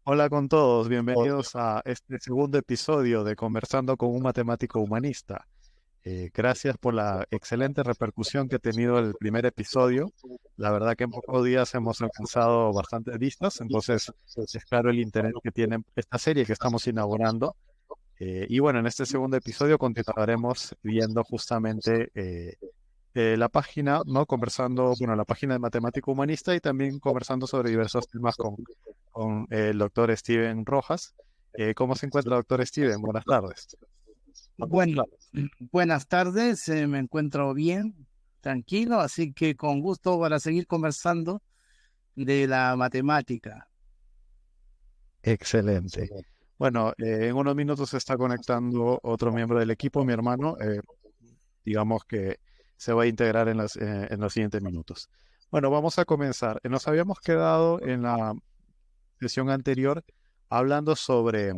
Hola con todos, bienvenidos a este segundo episodio de Conversando con un matemático humanista. Gracias por la excelente repercusión que ha tenido el primer episodio. La verdad que en pocos días hemos alcanzado bastantes vistas, entonces es claro el interés que tiene esta serie que estamos inaugurando. Y bueno, en este segundo episodio continuaremos viendo justamente la página, ¿no? Conversando, bueno, la página de Matemático Humanista y también conversando sobre diversos temas con el doctor Steven Rojas. ¿Cómo se encuentra, doctor Steven? Buenas tardes. Bueno, buenas tardes, me encuentro bien, tranquilo, así que con gusto para seguir conversando de la matemática. Excelente. Bueno, en unos minutos se está conectando otro miembro del equipo, mi hermano. Digamos que se va a integrar en los siguientes minutos. Bueno, vamos a comenzar. Nos habíamos quedado en la sesión anterior hablando sobre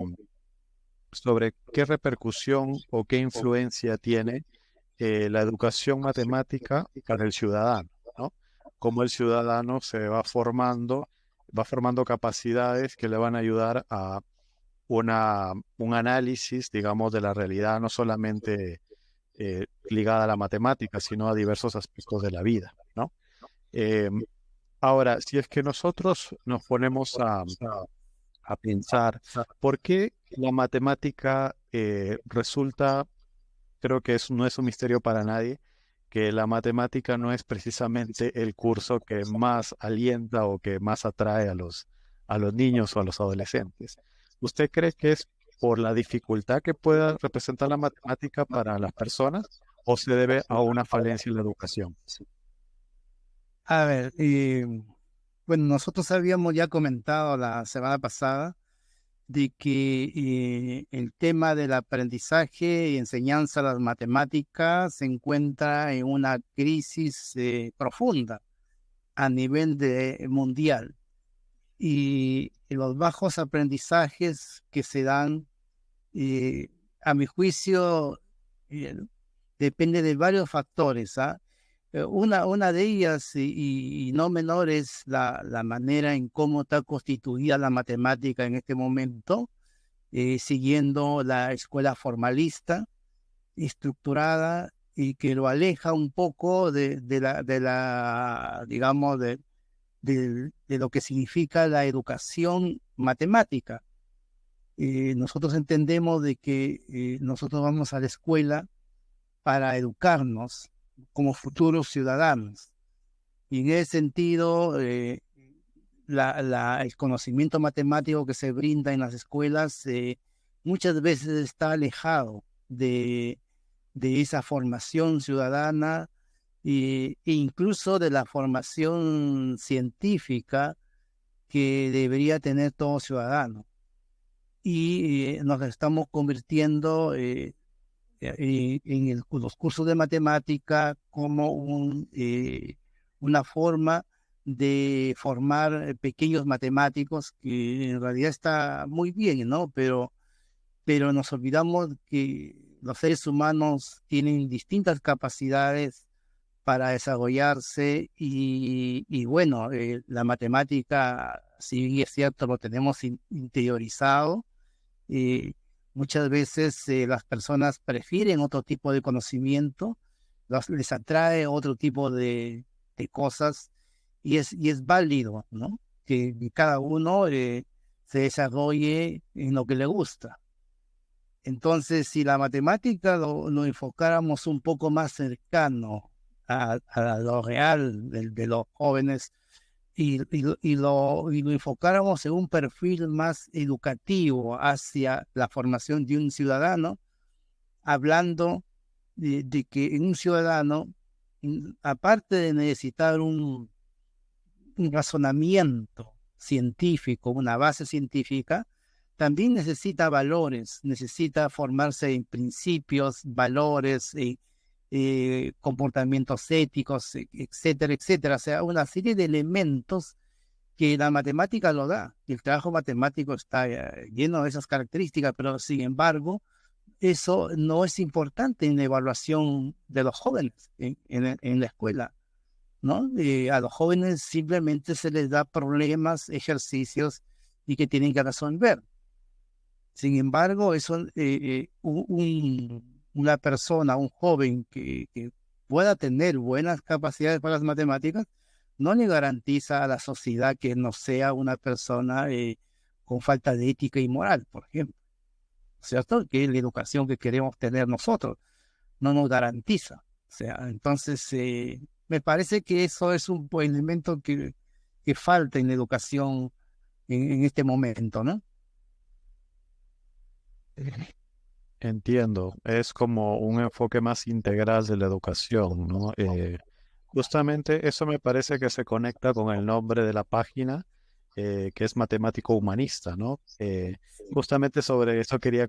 qué repercusión o qué influencia tiene la educación matemática para el ciudadano, ¿no? Cómo el ciudadano se va formando capacidades que le van a ayudar a un análisis, digamos, de la realidad, no solamente ligada a la matemática, sino a diversos aspectos de la vida, ¿no? Eh, Ahora, si es que nosotros nos ponemos a pensar, ¿por qué la matemática resulta, creo que no es un misterio para nadie, que la matemática no es precisamente el curso que más alienta o que más atrae a los niños o a los adolescentes? ¿Usted cree que es por la dificultad que pueda representar la matemática para las personas o se debe a una falencia en la educación? A ver, bueno, nosotros habíamos ya comentado la semana pasada de que el tema del aprendizaje y enseñanza de las matemáticas se encuentra en una crisis profunda a nivel mundial. Y los bajos aprendizajes que se dan, eh, a mi juicio, eh, depende de varios factores, ¿ah? Una de ellas, y no menor, es la manera en cómo está constituida la matemática en este momento, siguiendo la escuela formalista, estructurada, y que lo aleja un poco digamos, de lo que significa la educación matemática. Nosotros entendemos de que nosotros vamos a la escuela para educarnos como futuros ciudadanos. Y en ese sentido, el conocimiento matemático que se brinda en las escuelas muchas veces está alejado de esa formación ciudadana e incluso de la formación científica que debería tener todo ciudadano. Y nos estamos convirtiendo en los cursos de matemática como una forma de formar pequeños matemáticos, que en realidad está muy bien, ¿no? Pero nos olvidamos que los seres humanos tienen distintas capacidades para desarrollarse y bueno, la matemática, si bien es cierto, lo tenemos interiorizado. eh, Muchas veces las personas prefieren otro tipo de conocimiento, les atrae otro tipo de cosas, y es válido, ¿no? Que cada uno se desarrolle en lo que le gusta. Entonces, si la matemática lo enfocáramos un poco más cercano a lo real de los jóvenes, y lo enfocáramos en un perfil más educativo hacia la formación de un ciudadano, hablando de que en un ciudadano, aparte de necesitar un razonamiento científico, una base científica, también necesita valores, necesita formarse en principios, valores, comportamientos éticos, etcétera, etcétera. O sea, una serie de elementos que la matemática lo da. El trabajo matemático está lleno de esas características, pero sin embargo, eso no es importante en la evaluación de los jóvenes en la escuela, ¿no? A los jóvenes simplemente se les da problemas, ejercicios, y que tienen que resolver. Sin embargo, una persona, un joven que pueda tener buenas capacidades para las matemáticas, no le garantiza a la sociedad que no sea una persona con falta de ética y moral, por ejemplo, ¿cierto? Que es la educación que queremos tener nosotros, no nos garantiza. O sea, entonces, me parece que eso es un elemento que falta en la educación en este momento, ¿no? Entiendo, es como un enfoque más integral de la educación, ¿no? Justamente eso me parece que se conecta con el nombre de la página, que es matemático humanista, ¿no? Justamente sobre eso quería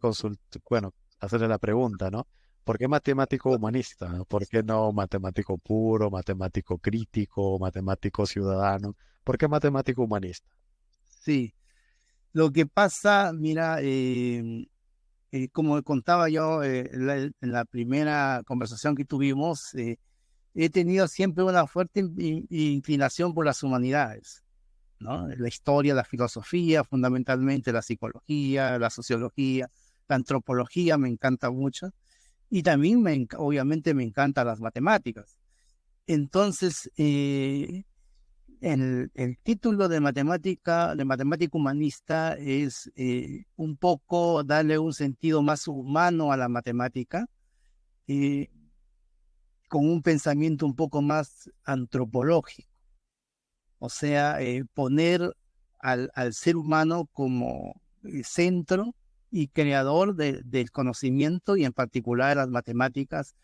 bueno, hacerle la pregunta, ¿no? ¿Por qué matemático humanista? ¿No? ¿Por qué no matemático puro, matemático crítico, matemático ciudadano? ¿Por qué matemático humanista? Sí, lo que pasa, mira, como contaba yo en la primera conversación que tuvimos, he tenido siempre una fuerte inclinación por las humanidades, ¿no? La historia, la filosofía, fundamentalmente la psicología, la sociología, la antropología me encanta mucho y también obviamente me encantan las matemáticas. Entonces, el título de matemática humanista es un poco darle un sentido más humano a la matemática, eh, con un pensamiento un poco más antropológico. O sea, poner al ser humano como centro y creador del conocimiento y en particular las matemáticas,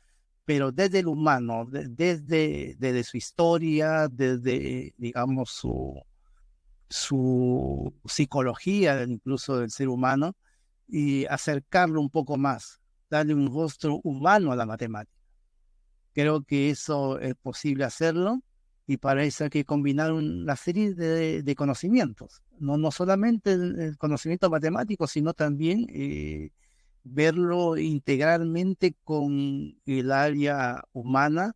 pero desde el humano, desde su historia, desde, digamos, su psicología, incluso del ser humano, y acercarlo un poco más, darle un rostro humano a la matemática. Creo que eso es posible hacerlo y para eso hay que combinar una serie de conocimientos, no solamente el conocimiento matemático, sino también verlo integralmente con el área humana,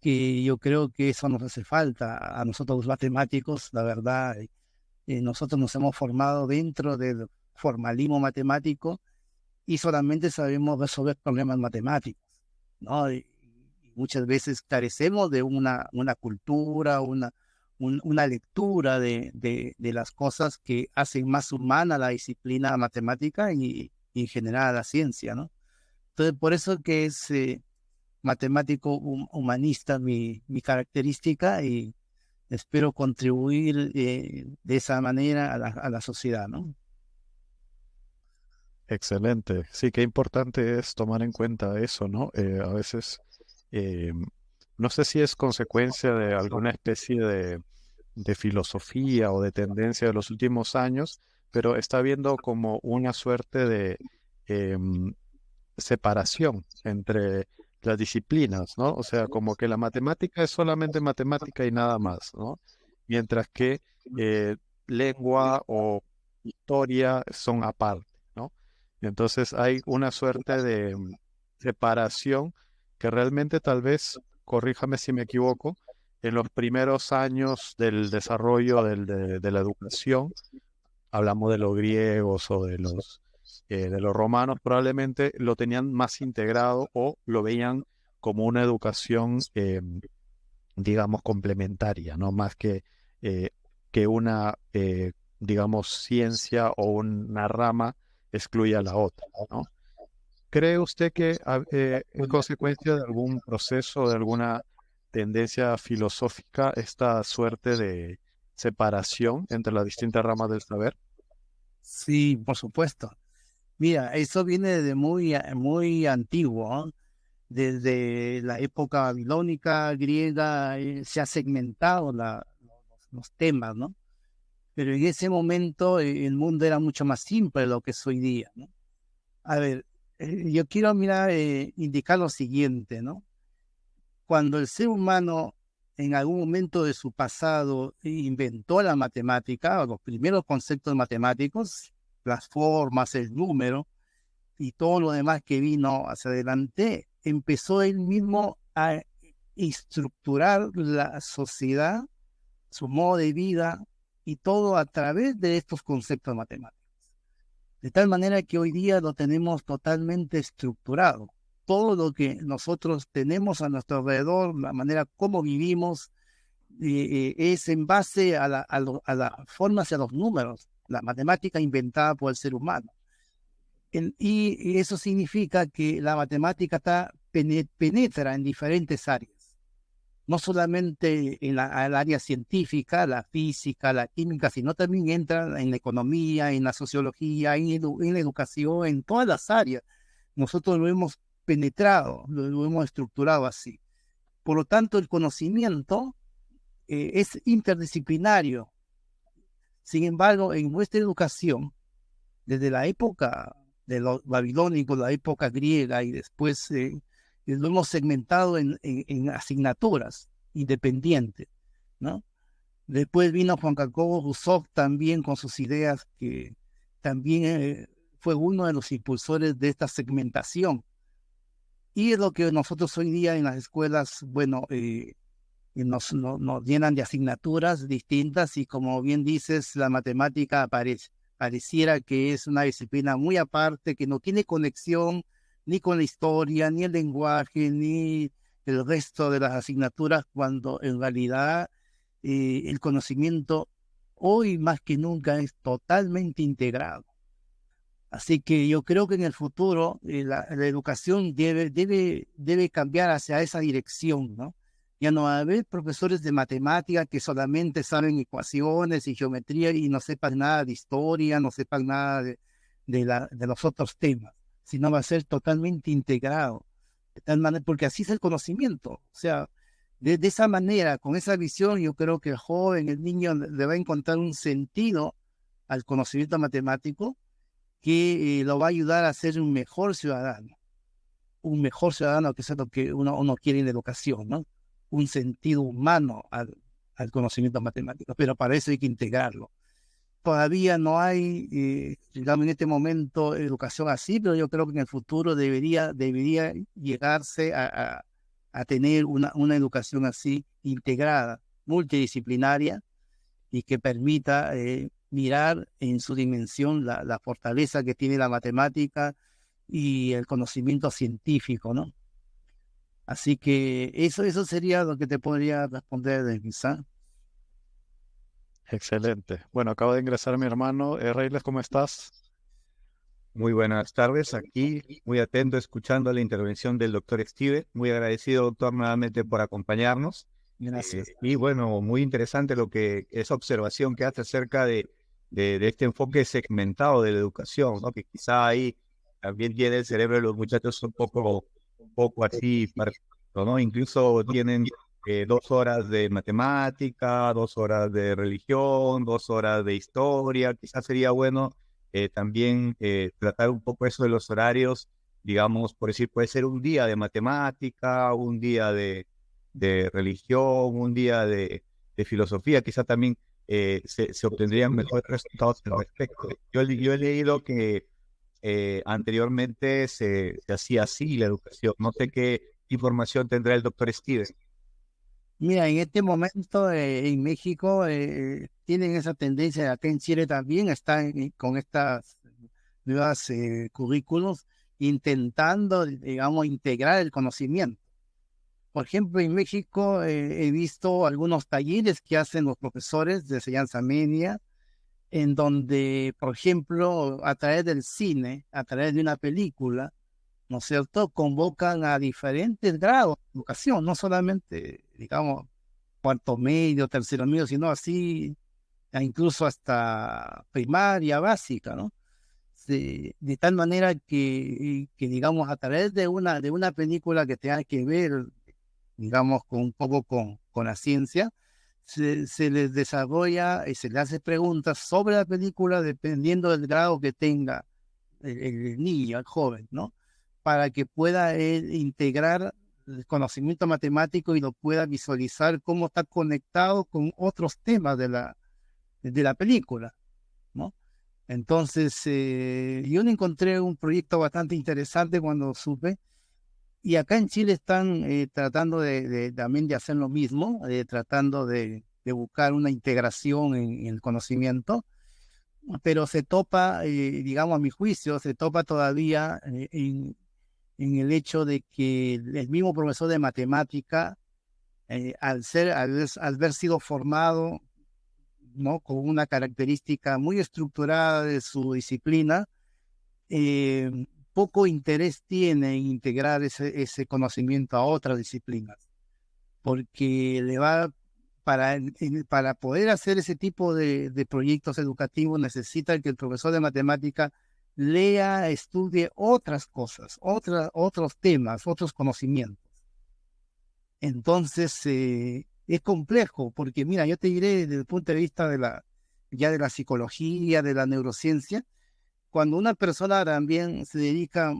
que yo creo que eso nos hace falta a nosotros los matemáticos, la verdad. Nosotros nos hemos formado dentro del formalismo matemático y solamente sabemos resolver problemas matemáticos, ¿no? Y muchas veces carecemos de una cultura, una lectura de las cosas que hacen más humana la disciplina matemática y en general la ciencia, ¿no? Entonces, por eso que es matemático humanista mi característica y espero contribuir de esa manera a la sociedad, ¿no? Excelente. Sí, qué importante es tomar en cuenta eso, ¿no? A veces, eh, no sé si es consecuencia de alguna especie de filosofía o de tendencia de los últimos años, pero está habiendo como una suerte de em, separación entre las disciplinas, ¿no? O sea, como que la matemática es solamente matemática y nada más, ¿no? Mientras que eh, lengua o historia son aparte, ¿no? Entonces hay una suerte de separación que realmente tal vez, corríjame si me equivoco, en los primeros años del desarrollo de la educación, hablamos de los griegos o de los romanos, probablemente lo tenían más integrado o lo veían como una educación, digamos, complementaria, ¿no? Más eh, que una, digamos, ciencia o una rama excluya a la otra, ¿no? ¿Cree usted que es consecuencia de algún proceso, de alguna tendencia filosófica, esta suerte de separación entre las distintas ramas del saber? Sí, por supuesto. Mira, eso viene de muy antiguo, ¿no? Desde la época babilónica, griega, se ha segmentado los temas, ¿no? Pero en ese momento el mundo era mucho más simple de lo que es hoy día, ¿no? A ver, yo quiero, mira, indicar lo siguiente, ¿no? Cuando el ser humano en algún momento de su pasado inventó la matemática, o los primeros conceptos matemáticos, las formas, el número y todo lo demás que vino hacia adelante, empezó él mismo a estructurar la sociedad, su modo de vida y todo a través de estos conceptos matemáticos. De tal manera que hoy día lo tenemos totalmente estructurado. Todo lo que nosotros tenemos a nuestro alrededor, la manera como vivimos, es en base a las formas y a los números, la matemática inventada por el ser humano. Y eso significa que la matemática penetra en diferentes áreas, no solamente en el área científica, la física, la química, sino también entra en la economía, en la sociología, en la educación, en todas las áreas. Nosotros lo hemos penetrado, lo hemos estructurado así. Por lo tanto, el conocimiento es interdisciplinario. Sin embargo, en nuestra educación, desde la época de los babilónicos, la época griega, y después lo hemos segmentado en asignaturas independientes, ¿no? Después vino Juan Jacobo Rousseau también con sus ideas, que también fue uno de los impulsores de esta segmentación. Y es lo que nosotros hoy día en las escuelas, bueno, nos llenan de asignaturas distintas, y como bien dices, la matemática pareciera que es una disciplina muy aparte, que no tiene conexión ni con la historia, ni el lenguaje, ni el resto de las asignaturas, cuando en realidad el conocimiento hoy más que nunca es totalmente integrado. Así que yo creo que en el futuro la educación debe cambiar hacia esa dirección, ¿no? Ya no va a haber profesores de matemática que solamente saben ecuaciones y geometría y no sepan nada de historia, no sepan nada de los otros temas, sino va a ser totalmente integrado. De tal manera, porque así es el conocimiento. O sea, de esa manera, con esa visión, yo creo que el joven, el niño, le va a encontrar un sentido al conocimiento matemático que lo va a ayudar a ser un mejor ciudadano, que es lo que uno quiere en la educación, ¿no? Un sentido humano al conocimiento matemático, pero para eso hay que integrarlo. Todavía no hay, digamos, en este momento educación así, pero yo creo que en el futuro debería llegarse a tener una educación así integrada, multidisciplinaria, y que permita mirar en su dimensión la fortaleza que tiene la matemática y el conocimiento científico, ¿no? Así que eso sería lo que te podría responder, Denisa. Excelente. Bueno, acabo de ingresar mi hermano. Reyles, ¿cómo estás? Muy buenas tardes, aquí muy atento escuchando la intervención del doctor Steve. Muy agradecido, doctor, nuevamente por acompañarnos. Gracias. Y bueno, muy interesante esa observación que hace acerca de este enfoque segmentado de la educación, ¿no? Que quizá ahí también tiene el cerebro de los muchachos un poco así, ¿no? Incluso tienen 2 horas de matemática, 2 horas de religión, 2 horas de historia. Quizás sería bueno también tratar un poco eso de los horarios, digamos, por decir, puede ser un día de matemática, un día de religión, un día de filosofía, quizá también se obtendrían mejores resultados al respecto. Yo he leído que anteriormente se hacía así la educación. No sé qué información tendrá el doctor Steven. Mira, en este momento en México tienen esa tendencia, acá en Chile también están con estas nuevas currículos intentando, digamos, integrar el conocimiento. Por ejemplo, en México he visto algunos talleres que hacen los profesores de enseñanza media, en donde, por ejemplo, a través del cine, a través de una película, ¿no es cierto?, convocan a diferentes grados de educación, no solamente, digamos, cuarto medio, tercero medio, sino así, incluso hasta primaria básica, ¿no? De tal manera que, digamos, a través de una película que tenga que ver, digamos, un poco con la ciencia, se les desarrolla y se les hace preguntas sobre la película dependiendo del grado que tenga el niño, el joven, ¿no? Para que pueda él integrar el conocimiento matemático y lo pueda visualizar cómo está conectado con otros temas de la película, ¿no? Entonces, yo encontré un proyecto bastante interesante cuando supe, y acá en Chile están tratando también de hacer lo mismo, tratando de de buscar una integración en el conocimiento, pero se topa, digamos a mi juicio, se topa todavía en el hecho de que el mismo profesor de matemática, al haber sido formado, ¿no?, con una característica muy estructurada de su disciplina, poco interés tiene en integrar ese conocimiento a otras disciplinas, porque le va, para poder hacer ese tipo de proyectos educativos, necesita que el profesor de matemática lea, estudie otras cosas, otros temas, otros conocimientos. Entonces, es complejo, porque mira, yo te diré desde el punto de vista ya de la psicología, de la neurociencia, cuando una persona también se dedica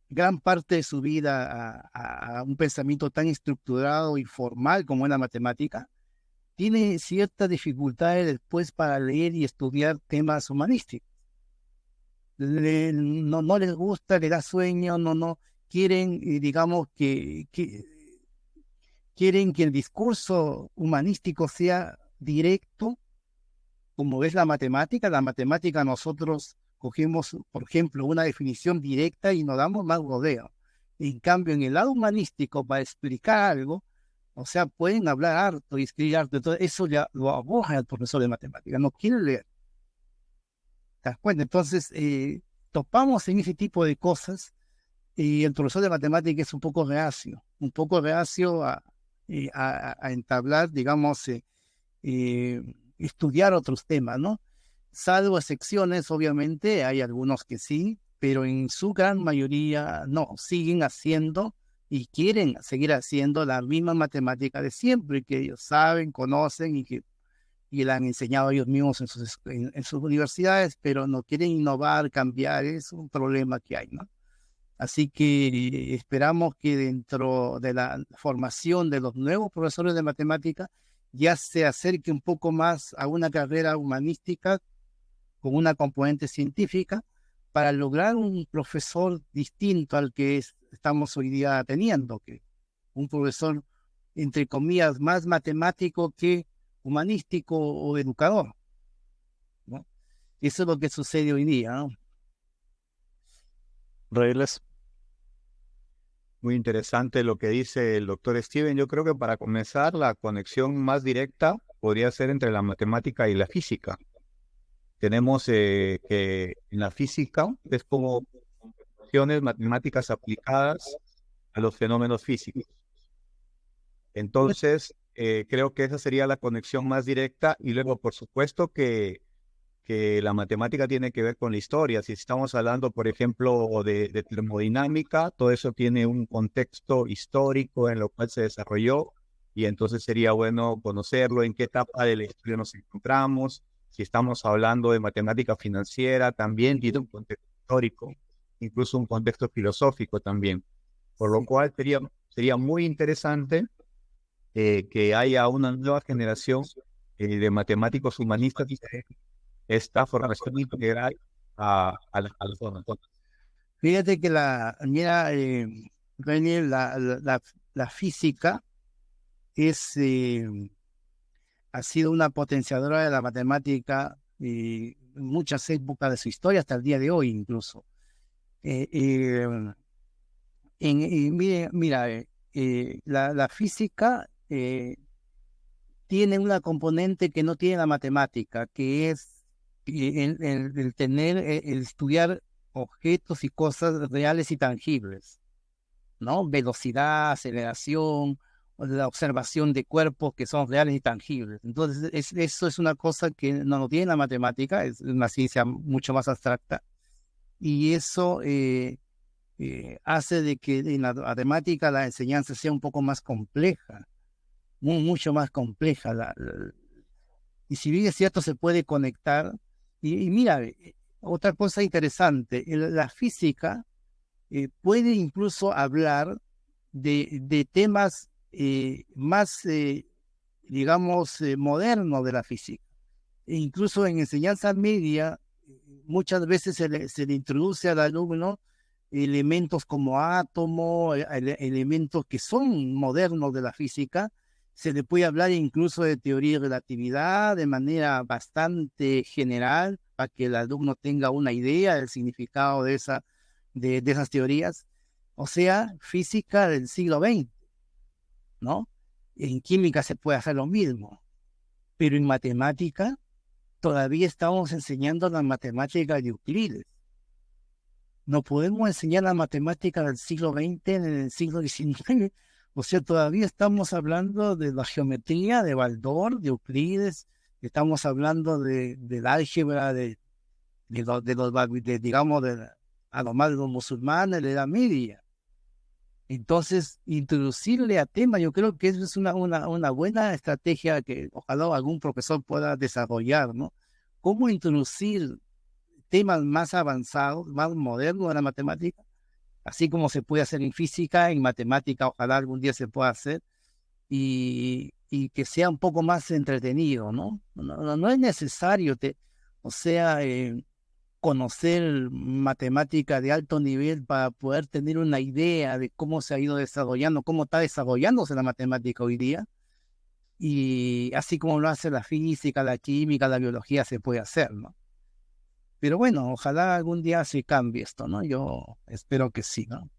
gran parte de su vida a un pensamiento tan estructurado y formal como es la matemática, tiene ciertas dificultades después para leer y estudiar temas humanísticos. No les gusta, le da sueño, no quieren, digamos, quieren que el discurso humanístico sea directo, como es la matemática. La matemática nosotros cogemos, por ejemplo, una definición directa y nos damos más rodeo. En cambio, en el lado humanístico, para explicar algo, o sea, pueden hablar harto y escribir harto, entonces eso ya lo aborra al profesor de matemática, no quiere leer. ¿Te das cuenta? Entonces, topamos en ese tipo de cosas y el profesor de matemática es un poco reacio a entablar, digamos, estudiar otros temas, ¿no? Salvo excepciones, obviamente, hay algunos que sí, pero en su gran mayoría no, siguen haciendo y quieren seguir haciendo la misma matemática de siempre, que ellos saben, conocen y la han enseñado ellos mismos en sus universidades, pero no quieren innovar, cambiar, es un problema que hay, ¿no? Así que esperamos que dentro de la formación de los nuevos profesores de matemática ya se acerque un poco más a una carrera humanística con una componente científica para lograr un profesor distinto al que estamos hoy día teniendo, que un profesor, entre comillas, más matemático que humanístico o educador, ¿no? Eso es lo que sucede hoy día, ¿no? Reyes. Muy interesante lo que dice el doctor Steven. Yo creo que para comenzar, la conexión más directa podría ser entre la matemática y la física. Tenemos que en la física es como opciones matemáticas aplicadas a los fenómenos físicos. Entonces, creo que esa sería la conexión más directa. Y luego, por supuesto, que la matemática tiene que ver con la historia. Si estamos hablando, por ejemplo, de termodinámica, todo eso tiene un contexto histórico en lo cual se desarrolló, y entonces sería bueno conocerlo, en qué etapa de la historia nos encontramos. Si estamos hablando de matemática financiera, también tiene un contexto histórico, incluso un contexto filosófico también. Por lo cual sería muy interesante que haya una nueva generación de matemáticos humanistas, esta formación integral a la zona. Fíjate que René, la física ha sido una potenciadora de la matemática en muchas épocas de su historia, hasta el día de hoy incluso. La física tiene una componente que no tiene la matemática, que es el estudiar objetos y cosas reales y tangibles, ¿no? Velocidad, aceleración, la observación de cuerpos que son reales y tangibles. Entonces, eso es una cosa que no tiene la matemática, es una ciencia mucho más abstracta, y eso hace de que en la matemática la enseñanza sea un poco más compleja, mucho más compleja. Y si bien es cierto, se puede conectar. Y mira, otra cosa interesante, la física puede incluso hablar de temas más, digamos, modernos de la física. E incluso en enseñanza media, muchas veces se le introduce al alumno elementos como átomos, elementos que son modernos de la física, Se le puede hablar incluso de teoría de relatividad de manera bastante general para que el alumno tenga una idea del significado de esas teorías. O sea, física del siglo XX, ¿no? En química se puede hacer lo mismo, pero en matemática todavía estamos enseñando la matemática de Euclides. No podemos enseñar la matemática del siglo XX en el siglo XIX. O sea, todavía estamos hablando de la geometría de Baldor, de Euclides, estamos hablando del álgebra digamos, a lo más de los musulmanes, de la media. Entonces, introducirle a tema, yo creo que eso es una buena estrategia que ojalá algún profesor pueda desarrollar, ¿no? ¿Cómo introducir temas más avanzados, más modernos de la matemática? Así como se puede hacer en física, en matemática, ojalá algún día se pueda hacer, y que sea un poco más entretenido, ¿no? No es necesario, conocer matemática de alto nivel para poder tener una idea de cómo se ha ido desarrollando, cómo está desarrollándose la matemática hoy día, y así como lo hace la física, la química, la biología, se puede hacer, ¿no? Pero bueno, ojalá algún día se cambie esto, ¿no? Yo espero que sí, ¿no?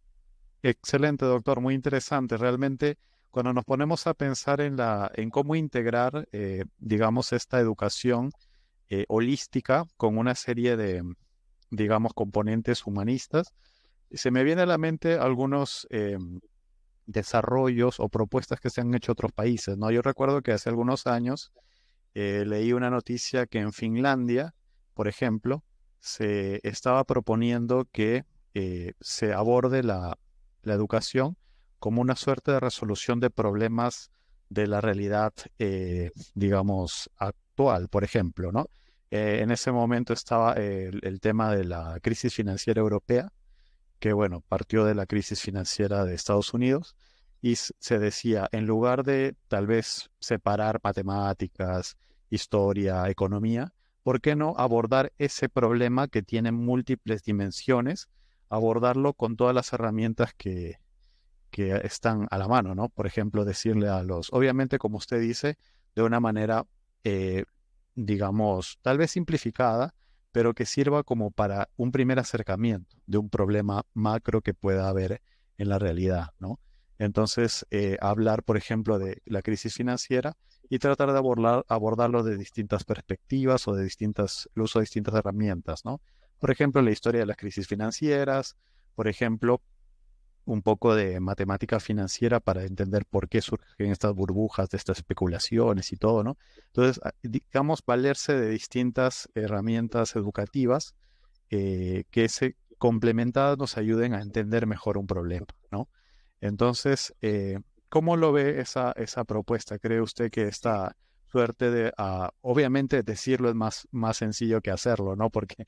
Excelente, doctor, muy interesante. Realmente, cuando nos ponemos a pensar en cómo integrar, digamos, esta educación holística con una serie de, digamos, componentes humanistas, se me viene a la mente algunos desarrollos o propuestas que se han hecho en otros países, ¿no? Yo recuerdo que hace algunos años leí una noticia que en Finlandia, por ejemplo, se estaba proponiendo que se aborde la educación como una suerte de resolución de problemas de la realidad, digamos, actual, por ejemplo, ¿no? En ese momento estaba el tema de la crisis financiera europea, que, bueno, partió de la crisis financiera de Estados Unidos y se decía, en lugar de tal vez separar matemáticas, historia, economía, ¿por qué no abordar ese problema que tiene múltiples dimensiones, abordarlo con todas las herramientas que están a la mano, ¿no? Por ejemplo, decirle obviamente, como usted dice, de una manera, eh, digamos, tal vez simplificada, pero que sirva como para un primer acercamiento de un problema macro que pueda haber en la realidad, ¿no? Entonces, hablar, por ejemplo, de la crisis financiera y tratar de abordarlo de distintas perspectivas o el uso de distintas herramientas, ¿no? Por ejemplo, la historia de las crisis financieras, por ejemplo, un poco de matemática financiera para entender por qué surgen estas burbujas de estas especulaciones y todo, ¿no? Entonces, digamos, valerse de distintas herramientas educativas que complementadas nos ayuden a entender mejor un problema, ¿no? Entonces, ¿cómo lo ve esa propuesta? ¿Cree usted que esta suerte obviamente decirlo es más sencillo que hacerlo, ¿no? Porque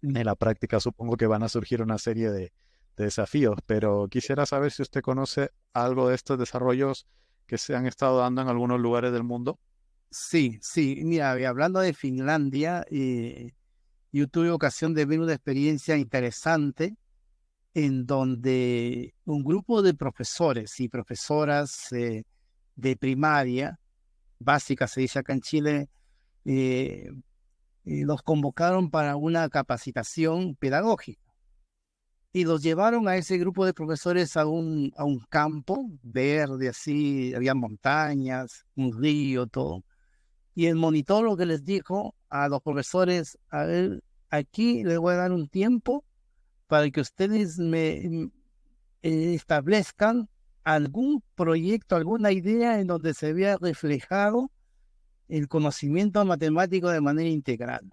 en la práctica supongo que van a surgir una serie de desafíos, pero quisiera saber si usted conoce algo de estos desarrollos que se han estado dando en algunos lugares del mundo. Sí, sí, mira, hablando de Finlandia, yo tuve ocasión de ver una experiencia interesante en donde un grupo de profesores y profesoras de primaria, básica se dice acá en Chile, los convocaron para una capacitación pedagógica y los llevaron a ese grupo de profesores a un campo verde, así, había montañas, un río, todo. Y el monitor lo que les dijo a los profesores, a ver, aquí les voy a dar un tiempo para que ustedes me establezcan algún proyecto, alguna idea en donde se vea reflejado el conocimiento matemático de manera integral.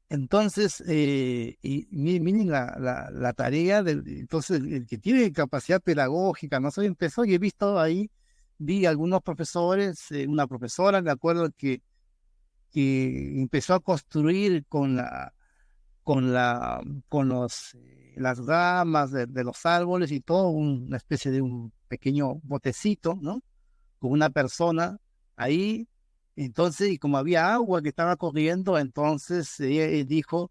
Entonces, miren la tarea, entonces el que tiene capacidad pedagógica, no sé, empezó y he visto ahí, vi algunos profesores, una profesora, me acuerdo que empezó a construir las ramas de los árboles y todo, una especie de un pequeño botecito, ¿no? Con una persona ahí. Entonces, y como había agua que estaba corriendo, entonces ella dijo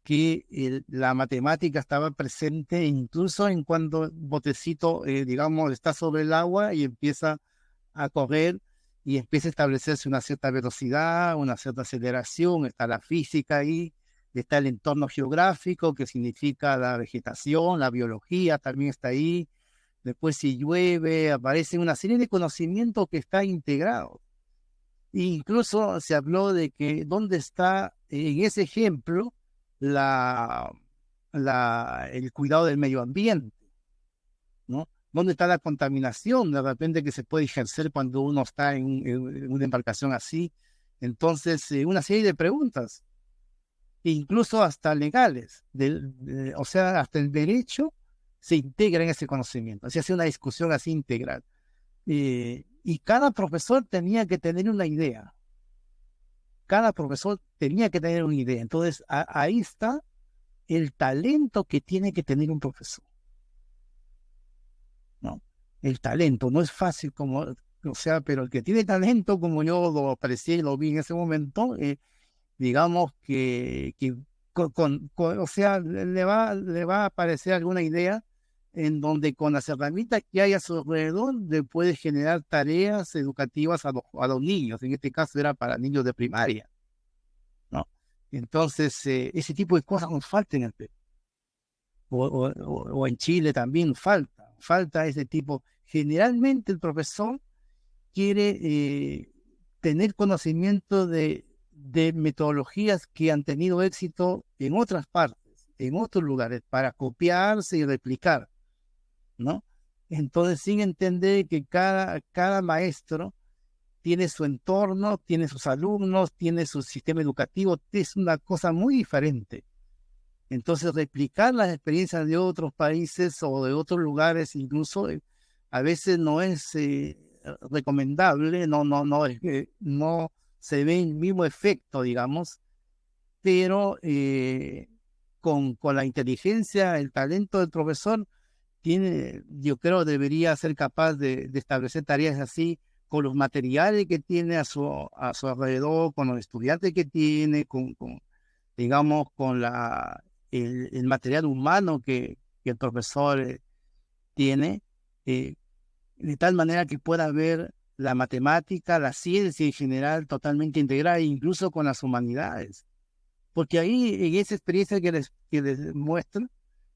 que la matemática estaba presente incluso en cuando el botecito, digamos, está sobre el agua y empieza a correr y empieza a establecerse una cierta velocidad, una cierta aceleración. Está la física ahí, está el entorno geográfico, que significa la vegetación, la biología también está ahí. Después, si llueve, aparece una serie de conocimientos que está integrado. E incluso se habló de que dónde está, en ese ejemplo, el cuidado del medio ambiente, ¿no? ¿Dónde está la contaminación de repente que se puede ejercer cuando uno está en una embarcación así? Entonces, una serie de preguntas, incluso hasta legales, o sea, hasta el derecho se integra en ese conocimiento. Se hace una discusión así integral. Y cada profesor tenía que tener una idea. Cada profesor tenía que tener una idea. Entonces, ahí está el talento que tiene que tener un profesor, ¿no? El talento no es fácil como, o sea, pero el que tiene talento, como yo lo aprecié y lo vi en ese momento, digamos que o sea, le va a aparecer alguna idea en donde con las herramientas que hay a su alrededor le puede generar tareas educativas a los niños. En este caso era para niños de primaria, ¿no? Entonces, ese tipo de cosas nos faltan en el Perú. O en Chile también falta ese tipo. Generalmente el profesor quiere tener conocimiento de metodologías que han tenido éxito en otras partes, en otros lugares, para copiarse y replicar, ¿no? Entonces, sin entender que cada maestro tiene su entorno, tiene sus alumnos, tiene su sistema educativo, es una cosa muy diferente. Entonces, replicar las experiencias de otros países o de otros lugares, incluso a veces no es recomendable, no se ve el mismo efecto, digamos, pero con la inteligencia, el talento del profesor, yo creo, debería ser capaz de establecer tareas así con los materiales que tiene a su alrededor, con los estudiantes que tiene, digamos, con el material humano que el profesor tiene, de tal manera que pueda ver la matemática, la ciencia en general totalmente integrada, incluso con las humanidades. Porque ahí, en esa experiencia que les muestro,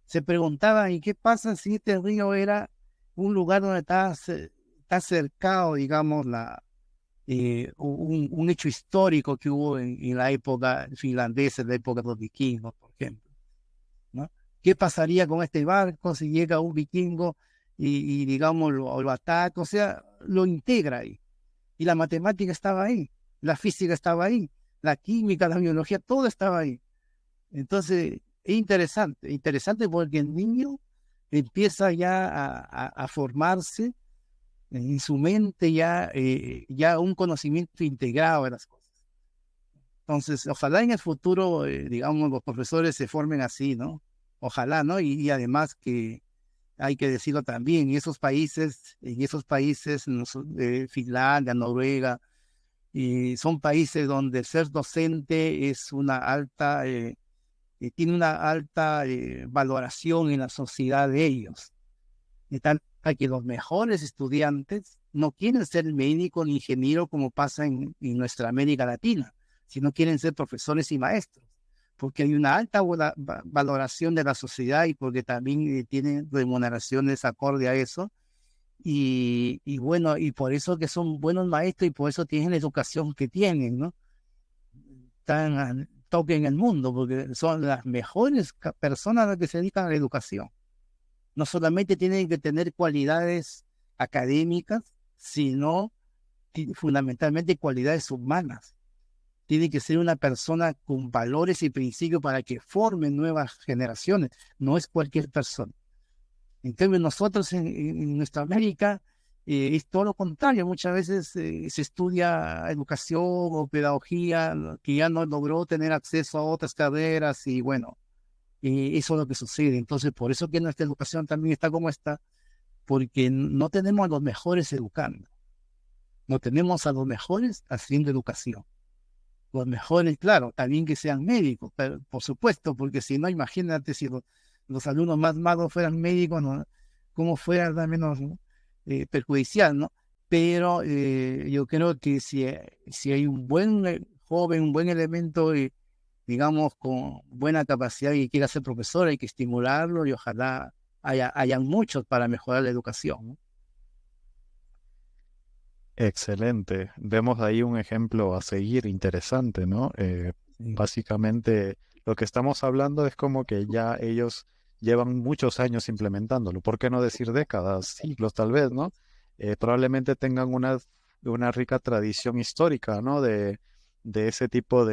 se preguntaban, ¿y qué pasa si este río era un lugar donde está cercado, digamos, un hecho histórico que hubo en la época finlandesa, en la época de los vikingos, por ejemplo, ¿no? ¿Qué pasaría con este barco si llega un vikingo y digamos, lo ataca? O sea, lo integra ahí. Y la matemática estaba ahí, la física estaba ahí, la química, la biología, todo estaba ahí. Entonces, es interesante porque el niño empieza ya a formarse en su mente ya un conocimiento integrado de las cosas. Entonces, ojalá en el futuro, digamos, los profesores se formen así, ¿no? Ojalá, ¿no? Y además que hay que decirlo también, en esos países, Finlandia, Noruega, son países donde ser docente es tiene una alta valoración en la sociedad de ellos. De tal que los mejores estudiantes no quieren ser médico ni ingeniero como pasa en nuestra América Latina, sino quieren ser profesores y maestros, porque hay una alta valoración de la sociedad y porque también tienen remuneraciones acorde a eso. Y bueno, y por eso que son buenos maestros y por eso tienen la educación que tienen, ¿no? Están al toque en el mundo, porque son las mejores personas a las que se dedican a la educación. No solamente tienen que tener cualidades académicas, sino fundamentalmente cualidades humanas. Tiene que ser una persona con valores y principios para que formen nuevas generaciones. No es cualquier persona. En cambio, nosotros en nuestra América es todo lo contrario. Muchas veces se estudia educación o pedagogía que ya no logró tener acceso a otras carreras y bueno, eso es lo que sucede. Entonces, por eso que nuestra educación también está como está, porque no tenemos a los mejores educando. No tenemos a los mejores haciendo educación. los mejores, claro, también que sean médicos, pero, por supuesto, porque si no, imagínate si los alumnos más magos fueran médicos, ¿no? Cómo fuera al menos, ¿no? Perjudicial, ¿no? Pero yo creo que si hay un buen joven, un buen elemento, digamos, con buena capacidad y quiera ser profesor, hay que estimularlo y ojalá hayan muchos para mejorar la educación, ¿no? Excelente. Vemos ahí un ejemplo a seguir interesante, ¿no? Sí. Básicamente, lo que estamos hablando es como que ya ellos llevan muchos años implementándolo. ¿Por qué no decir décadas, siglos tal vez, ¿no? Probablemente tengan una rica tradición histórica, ¿no? De ese tipo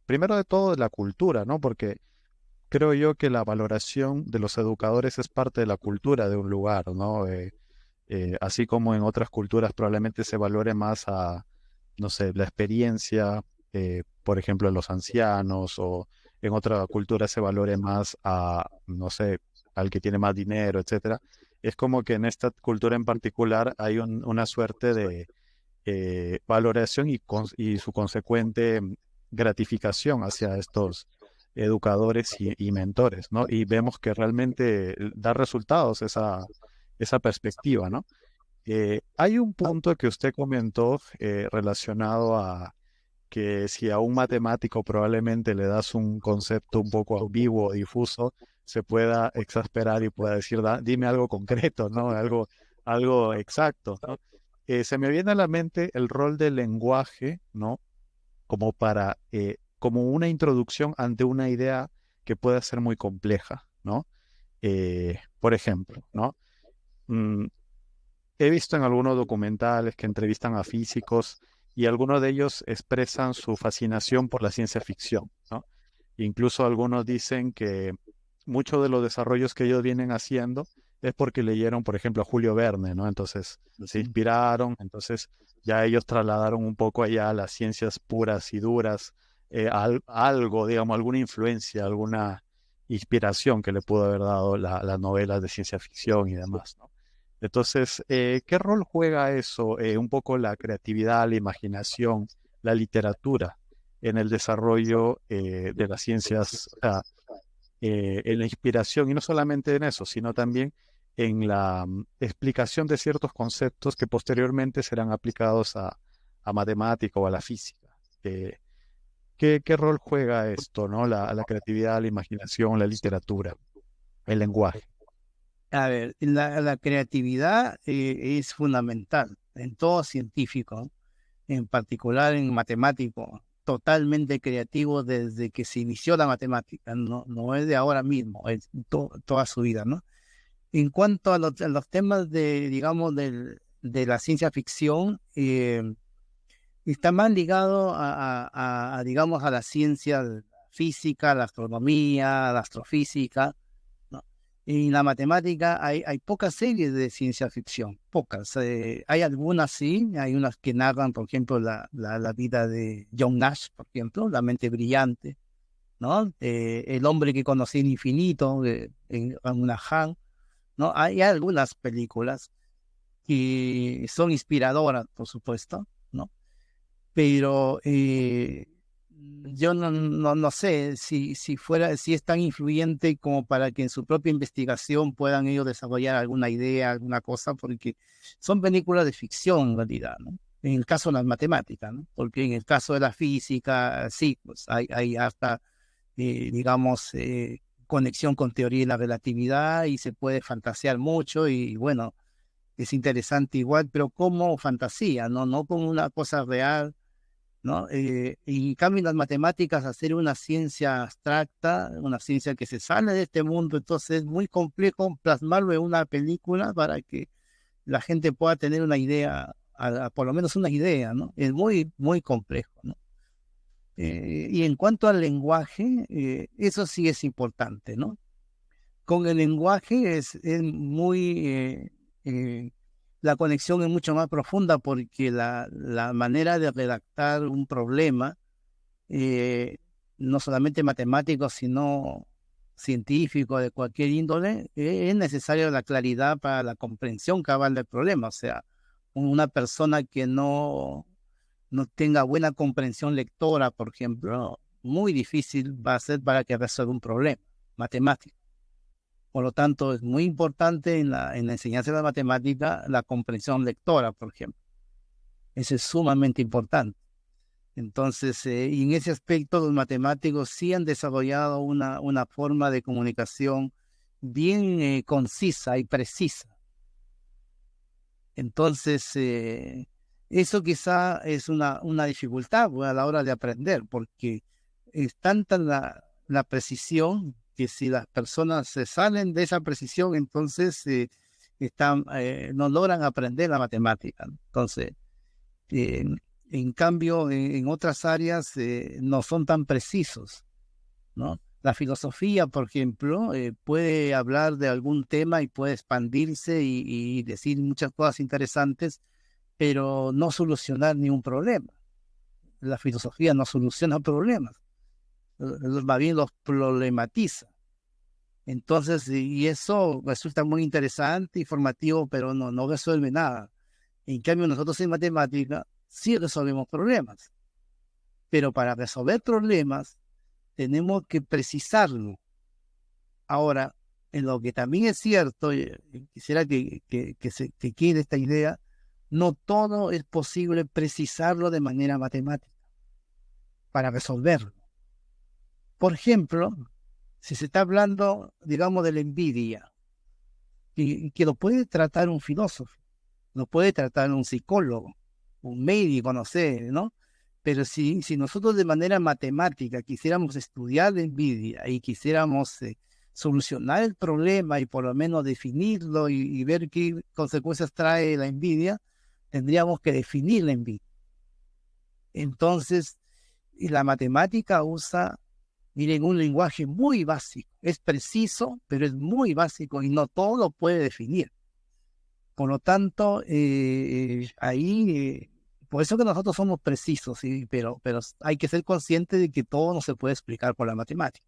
primero de todo, de la cultura, ¿no? Porque creo yo que la valoración de los educadores es parte de la cultura de un lugar, ¿no? Así como en otras culturas probablemente se valore más a, no sé, la experiencia, por ejemplo, de los ancianos, o en otra cultura se valore más a, no sé, al que tiene más dinero, etcétera. Es como que en esta cultura en particular hay una suerte de valoración y su consecuente gratificación hacia estos educadores y mentores, ¿no? Y vemos que realmente da resultados esa perspectiva, ¿no? Hay un punto que usted comentó relacionado a que si a un matemático probablemente le das un concepto un poco ambiguo o difuso, se pueda exasperar y pueda decir, dime algo concreto, ¿no? Algo exacto, ¿no? Se me viene a la mente el rol del lenguaje, ¿no? Como una introducción ante una idea que pueda ser muy compleja, ¿no? Por ejemplo, ¿no? Mm, He visto en algunos documentales que entrevistan a físicos y algunos de ellos expresan su fascinación por la ciencia ficción, ¿no? Incluso algunos dicen que muchos de los desarrollos que ellos vienen haciendo es porque leyeron, por ejemplo, a Julio Verne, ¿no? Entonces se inspiraron, entonces ya ellos trasladaron un poco allá a las ciencias puras y duras, algo, digamos, alguna influencia, alguna inspiración que le pudo haber dado las novelas de ciencia ficción y demás, ¿no? Entonces, ¿qué rol juega eso? Un poco la creatividad, la imaginación, la literatura en el desarrollo de las ciencias, o sea, en la inspiración, y no solamente en eso, sino también en la explicación de ciertos conceptos que posteriormente serán aplicados a matemática o a la física. ¿Qué rol juega esto, ¿no? La creatividad, la imaginación, la literatura, el lenguaje. A ver, la creatividad es fundamental en todo científico, en particular en matemático, totalmente creativo desde que se inició la matemática, no es de ahora mismo, es toda su vida, ¿no? En cuanto a los temas de, digamos, de la ciencia ficción, está más ligado digamos, a la ciencia física, la astronomía, la astrofísica, ¿no? En la matemática hay pocas series de ciencia ficción, pocas. Hay algunas sí, hay unas que narran, por ejemplo, la vida de John Nash, por ejemplo, La mente brillante, ¿no? El hombre que conocí el infinito, en una Han, ¿no? Hay algunas películas que son inspiradoras, por supuesto, ¿no? Pero yo no sé si es tan influyente como para que en su propia investigación puedan ellos desarrollar alguna idea, alguna cosa, porque son películas de ficción en realidad, ¿no? En el caso de las matemáticas, ¿no? Porque en el caso de la física, sí, pues hay hasta, digamos, conexión con teoría de la relatividad y se puede fantasear mucho y bueno, es interesante igual, pero como fantasía, ¿no? No como una cosa real, ¿no? Y en cambio en las matemáticas, hacer una ciencia abstracta, una ciencia que se sale de este mundo, entonces es muy complejo plasmarlo en una película para que la gente pueda tener una idea, por lo menos una idea, ¿no? Es muy, muy complejo, ¿no? Y en cuanto al lenguaje, eso sí es importante, ¿no? Con el lenguaje es muy... la conexión es mucho más profunda porque la manera de redactar un problema, eh, no solamente matemático, sino científico de cualquier índole, es necesaria la claridad para la comprensión cabal del problema. O sea, una persona que no tenga buena comprensión lectora, por ejemplo, muy difícil va a ser para que resuelva un problema matemático. Por lo tanto, es muy importante en la enseñanza de la matemática la comprensión lectora, por ejemplo. Eso es sumamente importante. Entonces, y en ese aspecto los matemáticos sí han desarrollado una forma de comunicación bien concisa y precisa. Entonces, eso quizá es una dificultad a la hora de aprender, porque es tanta la precisión que si las personas se salen de esa precisión, entonces no logran aprender la matemática. Entonces, en cambio, en otras áreas no son tan precisos, ¿no? La filosofía, por ejemplo, puede hablar de algún tema y puede expandirse y decir muchas cosas interesantes, pero no solucionar ningún problema. La filosofía no soluciona problemas, más bien los problematiza. Entonces, y eso resulta muy interesante, informativo, pero no resuelve nada. En cambio, nosotros en matemática sí resolvemos problemas, pero para resolver problemas tenemos que precisarlo. Ahora, en lo que también es cierto, quisiera que quede esta idea, no todo es posible precisarlo de manera matemática para resolverlo. Por ejemplo, si se está hablando, digamos, de la envidia, que lo puede tratar un filósofo, lo puede tratar un psicólogo, un médico, no sé, ¿no? Pero si nosotros de manera matemática quisiéramos estudiar la envidia y quisiéramos solucionar el problema y por lo menos definirlo y ver qué consecuencias trae la envidia, tendríamos que definir la envidia. Entonces, y la matemática usa, miren, un lenguaje muy básico. Es preciso, pero es muy básico y no todo lo puede definir. Por lo tanto, ahí... por eso que nosotros somos precisos, ¿sí? pero hay que ser consciente de que todo no se puede explicar por la matemática.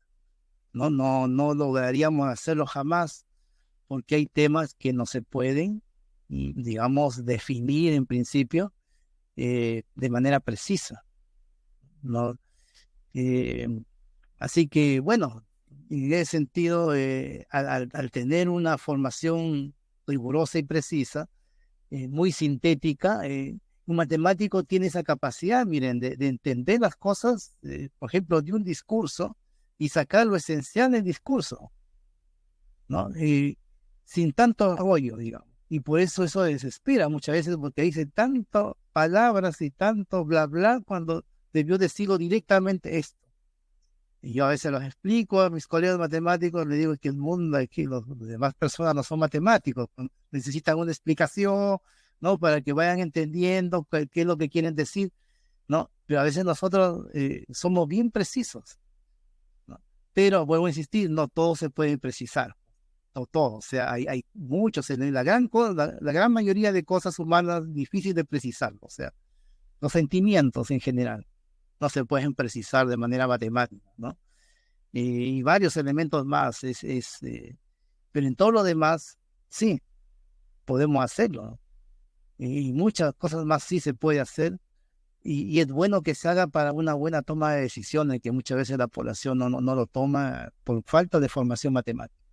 No lograríamos hacerlo jamás, porque hay temas que no se pueden, digamos, definir en principio de manera precisa, ¿no? Así que, bueno, en ese sentido, al tener una formación rigurosa y precisa, muy sintética, un matemático tiene esa capacidad, miren, de entender las cosas, por ejemplo, de un discurso y sacar lo esencial del discurso, ¿no? Sin tanto rollo, digamos. Y por eso desespera muchas veces, porque dice tantas palabras y tanto bla bla cuando debió decirlo directamente esto. Y yo a veces los explico a mis colegas matemáticos, les digo que el mundo, que las demás personas no son matemáticos, necesitan una explicación, ¿no? Para que vayan entendiendo qué es lo que quieren decir, ¿no? Pero a veces nosotros somos bien precisos, ¿no? Pero vuelvo a insistir, no todo se puede precisar, no todo, o sea, hay muchos, la gran mayoría de cosas humanas difíciles de precisar, o sea, los sentimientos en general no se pueden precisar de manera matemática, ¿no? Y varios elementos más, pero en todo lo demás, sí, podemos hacerlo, ¿no? Y muchas cosas más sí se puede hacer, y es bueno que se haga para una buena toma de decisiones, que muchas veces la población no lo toma por falta de formación matemática.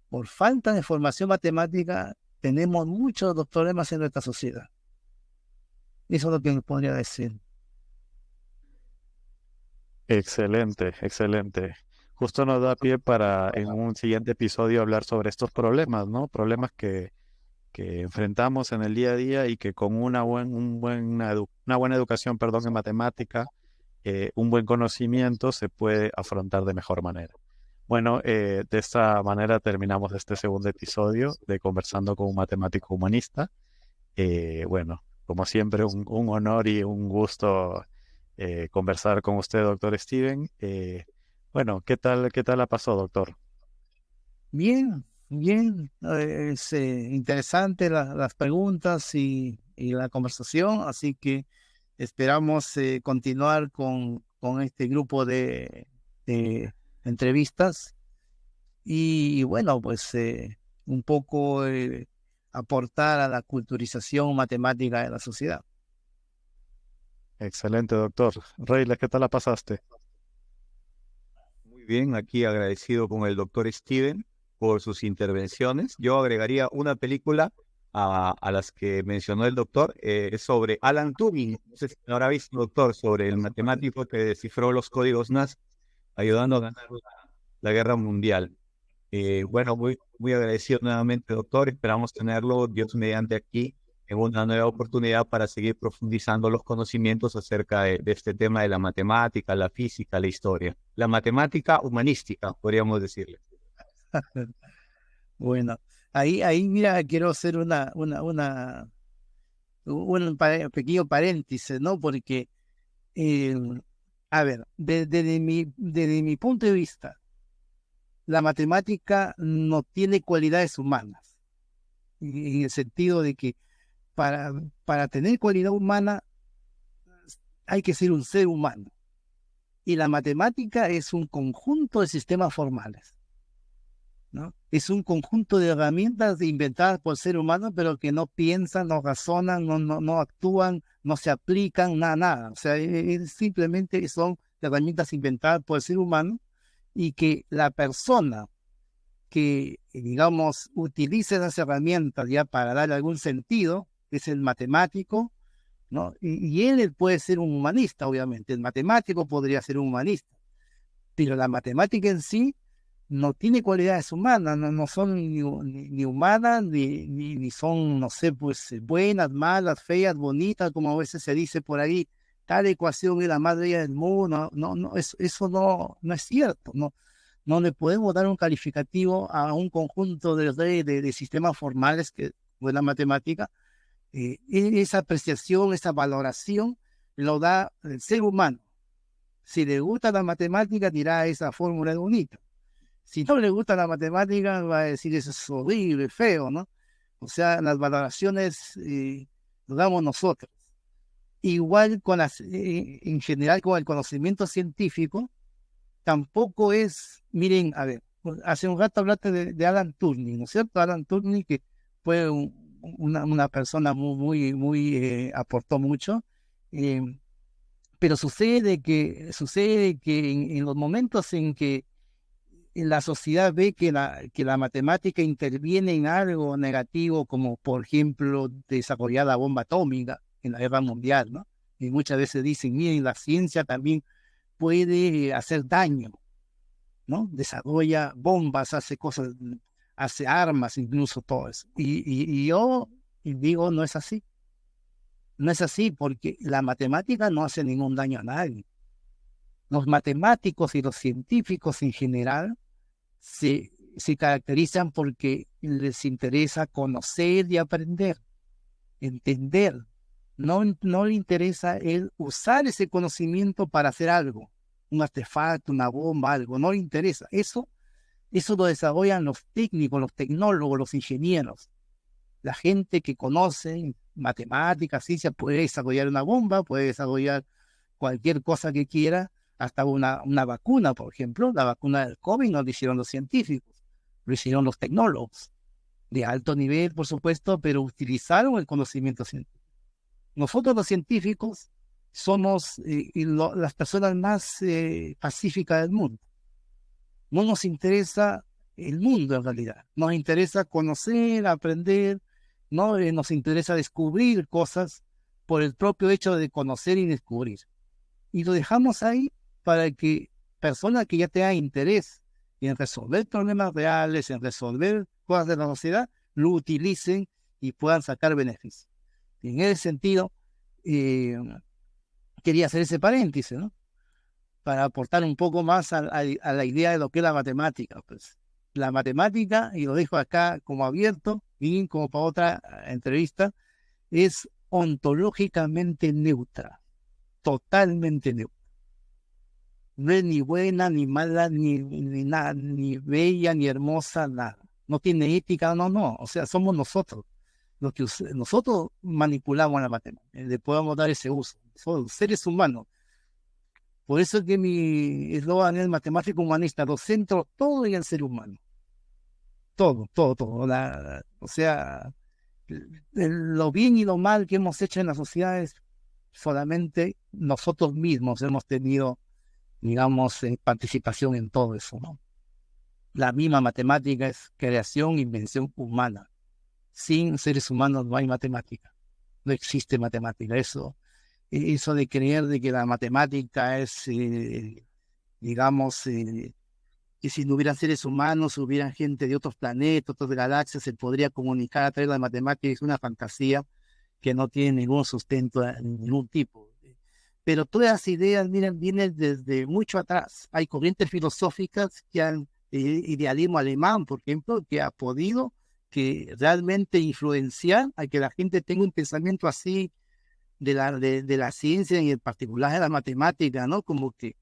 Por falta de formación matemática tenemos muchos de los problemas en nuestra sociedad. Eso es lo que me podría decir. Excelente, excelente. Justo nos da pie para en un siguiente episodio hablar sobre estos problemas, ¿no? Problemas que enfrentamos en el día a día y que con una buena educación, perdón, en matemática, un buen conocimiento se puede afrontar de mejor manera. Bueno, de esta manera terminamos este segundo episodio de Conversando con un matemático humanista. Bueno, como siempre, un honor y un gusto conversar con usted, doctor Steven. Bueno, ¿qué tal la pasó, doctor? Bien, bien. Es interesante las preguntas y la conversación, así que esperamos continuar con este grupo de entrevistas y bueno, pues un poco aportar a la culturización matemática de la sociedad. Excelente, doctor. Reyla, ¿qué tal la pasaste? Muy bien, aquí agradecido con el doctor Steven por sus intervenciones. Yo agregaría una película a las que mencionó el doctor, es sobre Alan Turing. No sé si lo habrá visto, doctor, sobre el matemático que descifró los códigos NAS, ayudando a ganar la guerra mundial. Bueno, muy agradecido nuevamente, doctor. Esperamos tenerlo, Dios mediante, aquí en una nueva oportunidad para seguir profundizando los conocimientos acerca de este tema de la matemática, la física, la historia. La matemática humanística, podríamos decirle. Bueno, ahí mira, quiero hacer pequeño paréntesis, ¿no? Porque, eh, a ver, desde mi punto de vista, la matemática no tiene cualidades humanas, en el sentido de que para, para tener cualidad humana hay que ser un ser humano. Y la matemática es un conjunto de sistemas formales, ¿no? Es un conjunto de herramientas inventadas por el ser humano, pero que no piensan, no razonan, no actúan, no se aplican, nada. O sea, simplemente son herramientas inventadas por el ser humano y que la persona que, digamos, utilice esas herramientas ya para darle algún sentido es el matemático, ¿no? Y él puede ser un humanista, obviamente. El matemático podría ser un humanista, pero la matemática en sí no tiene cualidades humanas, no son ni humanas, ni son, no sé, pues buenas, malas, feas, bonitas, como a veces se dice por ahí, tal ecuación es la más bella del mundo. Eso no es cierto, no le podemos dar un calificativo a un conjunto de sistemas formales que es la matemática. Esa apreciación, esa valoración lo da el ser humano. Si le gusta la matemática, dirá esa fórmula es bonita. Si no le gusta la matemática, va a decir eso es horrible, feo, ¿no? O sea, las valoraciones lo damos nosotros. Igual en general con el conocimiento científico, tampoco es, miren, a ver, hace un rato hablaste de Alan Turing, ¿no es cierto? Alan Turing, que fue una persona muy aportó mucho, eh, pero sucede que en los momentos en que la sociedad ve que la matemática interviene en algo negativo, como por ejemplo desarrollar la bomba atómica en la guerra mundial, ¿no? Y muchas veces dicen, miren, la ciencia también puede hacer daño, ¿no? Desarrolla bombas, hace cosas, hace armas, incluso todo eso. Y yo digo, no es así. No es así porque la matemática no hace ningún daño a nadie. Los matemáticos y los científicos en general se caracterizan porque les interesa conocer y aprender, entender. No le interesa el usar ese conocimiento para hacer algo, un artefacto, una bomba, algo. No le interesa. Eso lo desarrollan los técnicos, los tecnólogos, los ingenieros. La gente que conoce matemáticas, ciencia, puede desarrollar una bomba, puede desarrollar cualquier cosa que quiera, hasta una vacuna, por ejemplo. La vacuna del COVID no lo hicieron los científicos, lo hicieron los tecnólogos, de alto nivel, por supuesto, pero utilizaron el conocimiento científico. Nosotros los científicos somos las personas más pacíficas del mundo. No nos interesa el mundo en realidad, nos interesa conocer, aprender, ¿no? Nos interesa descubrir cosas por el propio hecho de conocer y descubrir. Y lo dejamos ahí para que personas que ya tengan interés en resolver problemas reales, en resolver cosas de la sociedad, lo utilicen y puedan sacar beneficios. Y en ese sentido, quería hacer ese paréntesis, ¿no? Para aportar un poco más a la idea de lo que es la matemática. Pues la matemática, y lo dejo acá como abierto, y como para otra entrevista, es ontológicamente neutra, totalmente neutra. No es ni buena, ni mala, ni nada, ni bella, ni hermosa, nada. No tiene ética, no. O sea, somos nosotros los que nosotros manipulamos la matemática, le podemos dar ese uso. Somos seres humanos. Por eso es que mi eslogan es matemático humanista, lo centro todo en el ser humano. Todo. O sea, lo bien y lo mal que hemos hecho en las sociedades, solamente nosotros mismos hemos tenido, digamos, participación en todo eso, ¿no? La misma matemática es creación, invención humana. Sin seres humanos no hay matemática, no existe matemática. Eso de creer de que la matemática es, digamos, que si no hubieran seres humanos, hubieran gente de otros planetas, otras galaxias, se podría comunicar a través de la matemática, es una fantasía que no tiene ningún sustento de ningún tipo. Pero todas las ideas, miren, vienen desde mucho atrás. Hay corrientes filosóficas que han, idealismo alemán, por ejemplo, que ha podido que realmente influenciar a que la gente tenga un pensamiento así de la ciencia y en particular de la matemática, ¿no? Como que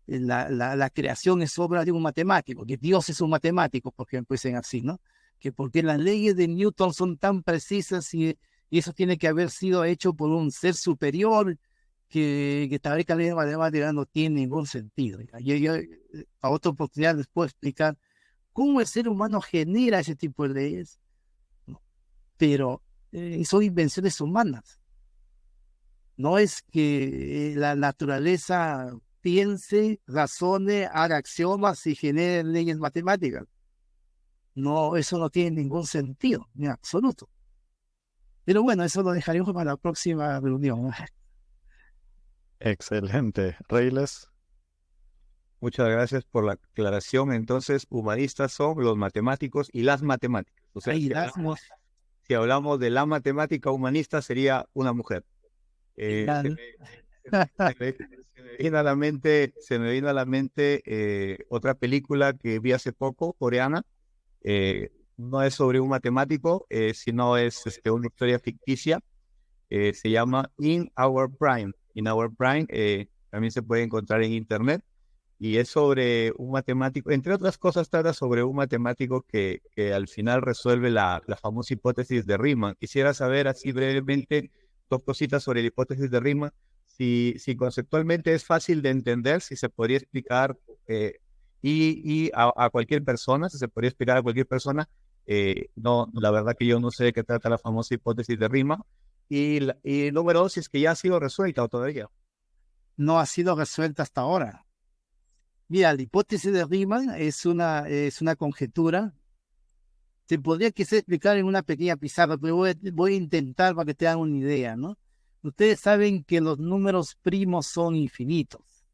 la creación es obra de un matemático, que Dios es un matemático, por ejemplo, dicen así, ¿no? Que porque las leyes de Newton son tan precisas y eso tiene que haber sido hecho por un ser superior que tal vez la ley de matemática no tiene ningún sentido. Yo a otra oportunidad les puedo explicar cómo el ser humano genera ese tipo de leyes, ¿no? Pero son invenciones humanas. No es que la naturaleza piense, razone, haga axiomas y genere leyes matemáticas. No, eso no tiene ningún sentido, en absoluto. Pero bueno, eso lo dejaremos para la próxima reunión. Excelente. Reyles, Muchas gracias por la aclaración. Entonces, humanistas son los matemáticos y las matemáticas. O sea, si hablamos de la matemática humanista, sería una mujer. Se me vino a la mente otra película que vi hace poco, coreana. No es sobre un matemático, sino es una historia ficticia. Se llama In Our Prime. In Our Prime también se puede encontrar en internet y es sobre un matemático, entre otras cosas trata sobre un matemático que al final resuelve la famosa hipótesis de Riemann. Quisiera saber así brevemente dos cositas sobre la hipótesis de Riemann. Si conceptualmente es fácil de entender, si se podría explicar y a cualquier persona, si se podría explicar a cualquier persona. No, la verdad que yo no sé de qué trata la famosa hipótesis de Riemann. Y número dos, si es que ya ha sido resuelta o todavía. No ha sido resuelta hasta ahora. Mira, la hipótesis de Riemann es una conjetura. Se podría quizás explicar en una pequeña pizarra, pero voy a intentar para que te hagan una idea, ¿no? Ustedes saben que los números primos son infinitos,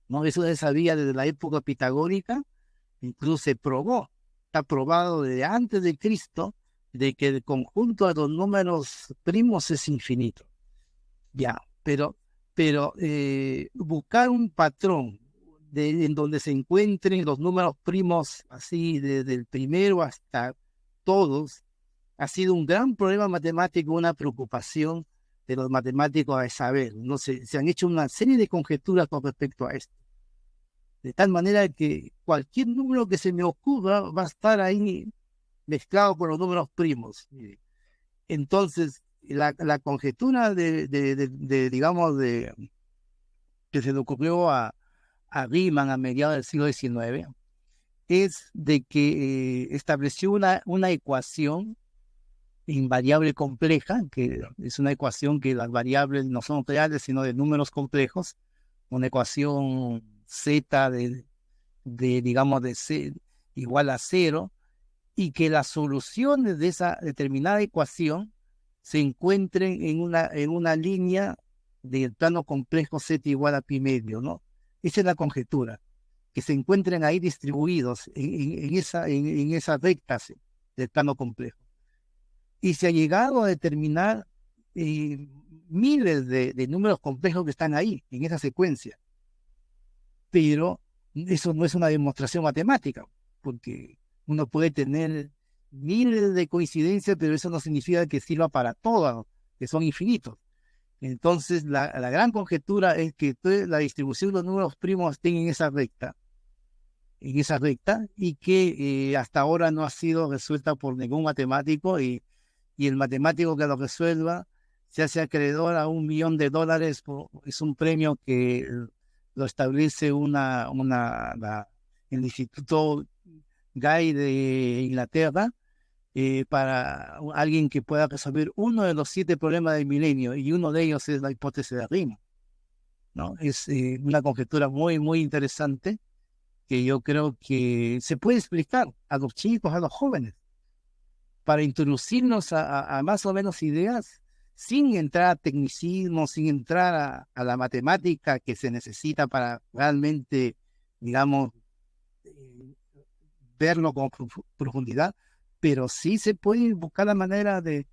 ¿no? Eso se sabía desde la época pitagórica, incluso se probó, está probado desde antes de Cristo, de que el conjunto de los números primos es infinito. Ya, pero buscar un patrón en donde se encuentren los números primos, así desde el primero hasta todos, ha sido un gran problema matemático, una preocupación de los matemáticos a saber. No sé, se han hecho una serie de conjeturas con respecto a esto. De tal manera que cualquier número que se me ocurra va a estar ahí mezclado con los números primos. Entonces, la conjetura digamos, que se le ocurrió a Riemann a mediados del siglo XIX, es de que estableció una ecuación invariable compleja, que es una ecuación que las variables no son reales, sino de números complejos, una ecuación z digamos, de c igual a 0, y que las soluciones de esa determinada ecuación se encuentren en una línea del plano complejo z igual a pi medio, ¿no? Esa es la conjetura, que se encuentren ahí distribuidos en esas rectas del plano complejo. Y se ha llegado a determinar miles de números complejos que están ahí, en esa secuencia. Pero eso no es una demostración matemática, porque uno puede tener miles de coincidencias, pero eso no significa que sirva para todas, que son infinitos. Entonces, la gran conjetura es que la distribución de los números primos estén en esa recta, y que hasta ahora no ha sido resuelta por ningún matemático, y el matemático que lo resuelva se hace acreedor a $1 millón. Es un premio que lo establece el Instituto Gay de Inglaterra, para alguien que pueda resolver uno de los 7 problemas del milenio, y uno de ellos es la hipótesis de Riemann, ¿no? Es una conjetura muy, muy interesante que yo creo que se puede explicar a los chicos, a los jóvenes, para introducirnos a más o menos ideas, sin entrar a tecnicismo, sin entrar a la matemática que se necesita para realmente, digamos, verlo con profundidad, pero sí se puede buscar la manera de,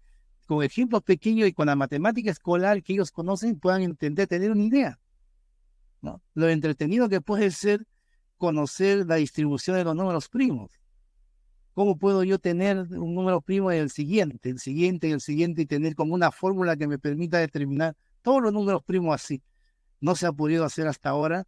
con ejemplos pequeños y con la matemática escolar que ellos conocen, puedan entender, tener una idea, ¿no? Lo entretenido que puede ser conocer la distribución de los números primos. ¿Cómo puedo yo tener un número primo y el siguiente, el siguiente y el siguiente, y tener como una fórmula que me permita determinar todos los números primos así? No se ha podido hacer hasta ahora,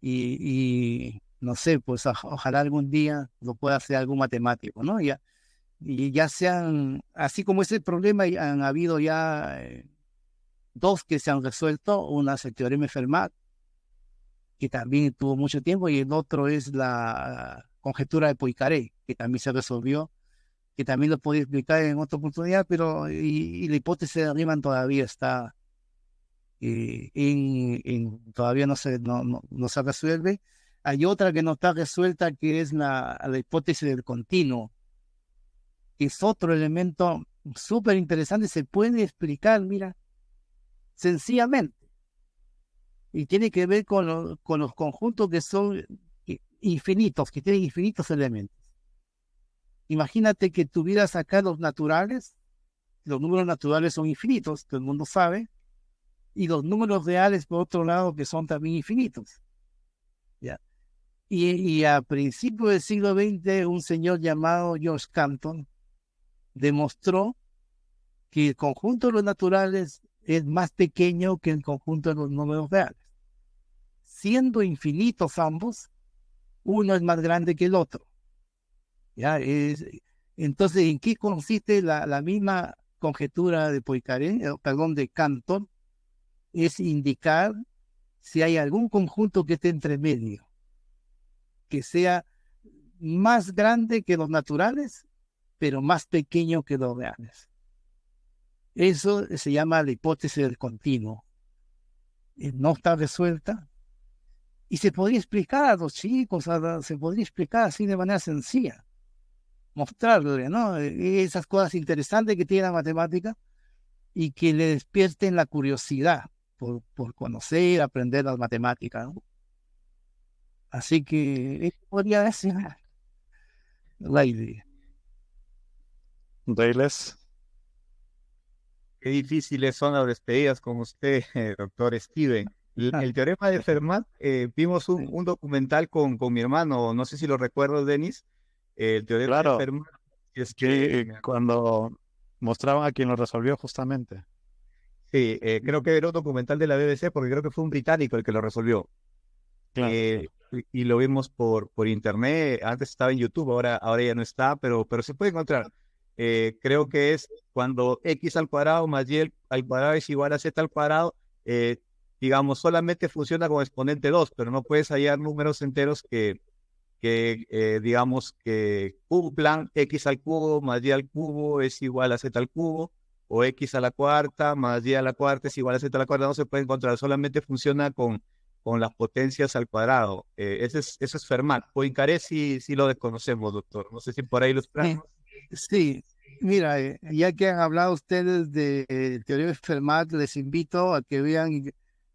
y no sé, pues ojalá algún día lo pueda hacer algún matemático, ¿no? Y ya sean, así como ese problema, han habido ya 2 que se han resuelto. Una es el teorema de Fermat, que también tuvo mucho tiempo, y el otro es la conjetura de Poincaré, que también se resolvió, que también lo podía explicar en otra oportunidad, pero y la hipótesis de Riemann todavía está, todavía no se resuelve. Hay otra que no está resuelta, que es la hipótesis del continuo, que es otro elemento súper interesante, se puede explicar, mira, sencillamente, y tiene que ver con los conjuntos que son infinitos, que tienen infinitos elementos. Imagínate que tuvieras acá los naturales. Los números naturales son infinitos, todo el mundo sabe, y los números reales, por otro lado, que son también infinitos, ¿ya? Y a principios del siglo XX, un señor llamado George Cantor demostró que el conjunto de los naturales es más pequeño que el conjunto de los números reales. Siendo infinitos ambos, uno es más grande que el otro, ¿ya? Entonces, ¿en qué consiste la misma conjetura de Poincaré, de Cantor? Es indicar si hay algún conjunto que esté entre medio, que sea más grande que los naturales, pero más pequeño que los reales. Eso se llama la hipótesis del continuo. No está resuelta, y se podría explicar a los chicos, se podría explicar así de manera sencilla, mostrarle, ¿no? Esas cosas interesantes que tiene la matemática, y que le despierten la curiosidad por conocer, aprender las matemáticas, ¿no? Así que eso podría decir la idea. Reyles, Qué difíciles son las despedidas con usted, doctor Steven. El teorema de Fermat, vimos un documental con mi hermano, no sé si lo recuerdas, Denis. El teorema de claro, Fermat. que cuando mostraban a quien lo resolvió justamente. Sí, creo que era un documental de la BBC, porque creo que fue un británico el que lo resolvió. Claro. Y lo vimos por internet. Antes estaba en YouTube, ahora ya no está, pero se puede encontrar. Creo que es cuando x al cuadrado más y al cuadrado es igual a z al cuadrado, digamos, solamente funciona como exponente 2, pero no puedes hallar números enteros que digamos, que cumplan x al cubo más y al cubo es igual a z al cubo, o x a la cuarta más y a la cuarta es igual a z a la cuarta. No se puede encontrar, solamente funciona con las potencias al cuadrado. Eso es Fermat. Poincaré sí lo desconocemos, doctor. No sé si por ahí los planos. Sí, mira, ya que han hablado ustedes de teoría de Fermat, les invito a que vean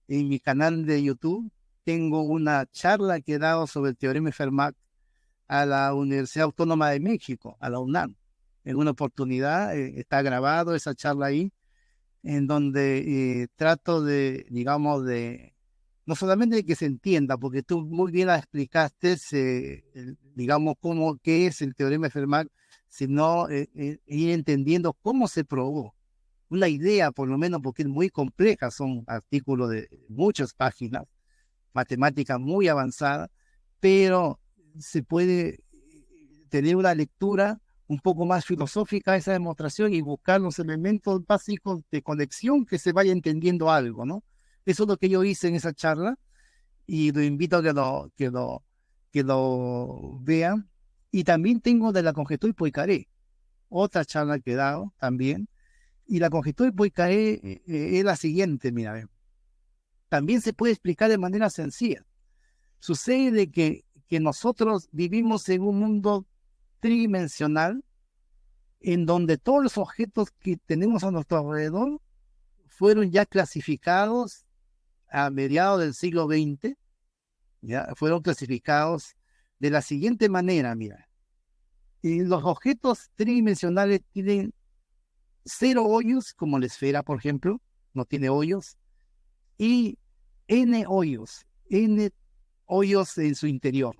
en mi canal de YouTube. Tengo una charla que he dado sobre el teorema de Fermat a la Universidad Autónoma de México, a la UNAM. En una oportunidad está grabado esa charla ahí, en donde trato de, digamos, no solamente de que se entienda, porque tú muy bien la explicaste, digamos, qué es el teorema de Fermat, sino ir entendiendo cómo se probó. Una idea, por lo menos, porque es muy compleja, son artículos de muchas páginas, matemática muy avanzada, pero se puede tener una lectura un poco más filosófica de esa demostración y buscar los elementos básicos de conexión, que se vaya entendiendo algo, ¿no? Eso es lo que yo hice en esa charla, y lo invito a que lo vean. Y también tengo de la conjetura de Poincaré, otra charla que he dado también, y la conjetura de Poincaré es la siguiente, mira, ve. También se puede explicar de manera sencilla. Sucede de que nosotros vivimos en un mundo tridimensional en donde todos los objetos que tenemos a nuestro alrededor fueron ya clasificados a mediados del siglo XX, ya fueron clasificados de la siguiente manera, mira. Y los objetos tridimensionales tienen 0 hoyos, como la esfera, por ejemplo, no tiene hoyos, y n hoyos en su interior.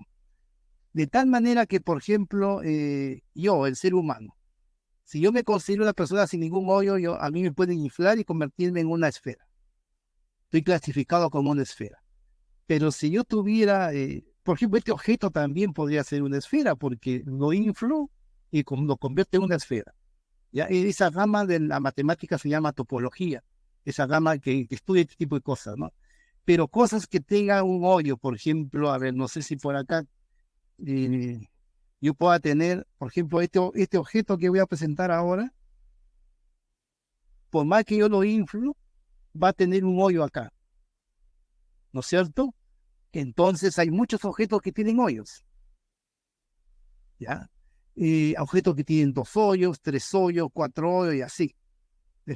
De tal manera que, por ejemplo, yo, el ser humano, si yo me considero una persona sin ningún hoyo, a mí me pueden inflar y convertirme en una esfera. Estoy clasificado como una esfera. Pero si yo tuviera, por ejemplo, este objeto también podría ser una esfera, porque lo inflo y lo convierte en una esfera. ¿Ya? Esa rama de la matemática se llama topología, esa rama que estudia este tipo de cosas, ¿no? Pero cosas que tengan un hoyo, por ejemplo, a ver, no sé si por acá yo pueda tener, por ejemplo, este objeto que voy a presentar ahora, por más que yo lo inflo, va a tener un hoyo acá, ¿no es cierto? Entonces hay muchos objetos que tienen hoyos, ¿ya? Objetos que tienen 2 hoyos, 3 hoyos, 4 hoyos y así,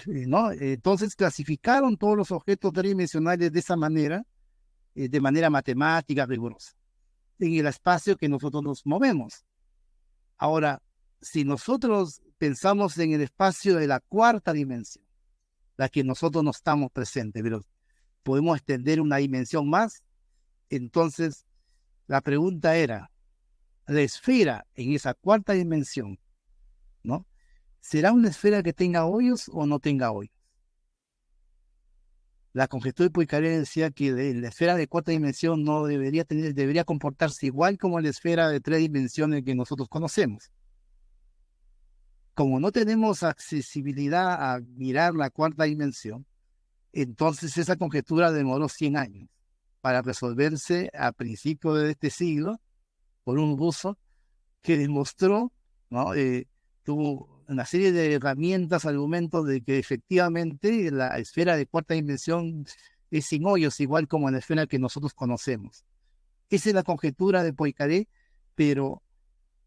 ¿no? Entonces clasificaron todos los objetos tridimensionales de esa manera, de manera matemática rigurosa, en el espacio que nosotros nos movemos. Ahora, si nosotros pensamos en el espacio de la 4ª dimensión, la que nosotros no estamos presentes, pero podemos extender una dimensión más, entonces la pregunta era, la esfera en esa 4ª dimensión, ¿no? ¿Será una esfera que tenga hoyos o no tenga hoyos? La conjetura de Poincaré decía que la esfera de 4ª dimensión no debería comportarse igual como la esfera de 3 dimensiones que nosotros conocemos. Como no tenemos accesibilidad a mirar la 4ª dimensión, entonces esa conjetura demoró 100 años para resolverse a principios de este siglo por un ruso que demostró, ¿no? Tuvo una serie de herramientas, argumentos de que efectivamente la esfera de 4ª dimensión es sin hoyos, igual como la esfera que nosotros conocemos. Esa es la conjetura de Poincaré, pero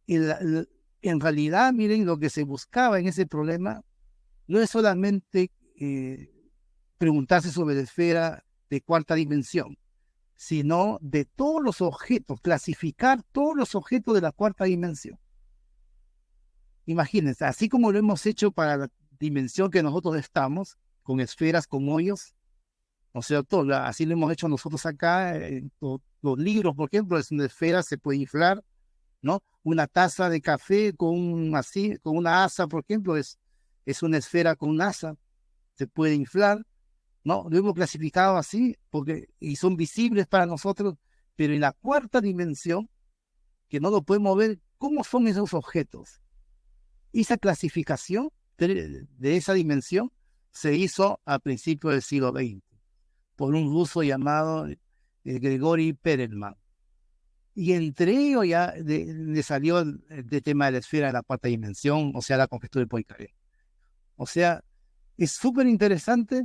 en realidad, miren, lo que se buscaba en ese problema no es solamente preguntarse sobre la esfera de 4ª dimensión, sino de todos los objetos, clasificar todos los objetos de la 4ª dimensión. Imagínense, así como lo hemos hecho para la dimensión que nosotros estamos, con esferas, con hoyos, ¿no es cierto? Así lo hemos hecho nosotros acá, los libros, por ejemplo, es una esfera, se puede inflar, ¿no? Una taza de café con una asa, por ejemplo, es una esfera con una asa, se puede inflar, ¿no? Lo hemos clasificado así y son visibles para nosotros, pero en la 4ª dimensión, que no lo podemos ver, ¿cómo son esos objetos? Esa clasificación de esa dimensión se hizo a principios del siglo XX por un ruso llamado Grigori Perelman. Y entre ellos ya le salió el tema de la esfera de la 4ª dimensión, o sea, la conjetura de Poincaré. O sea, es súper interesante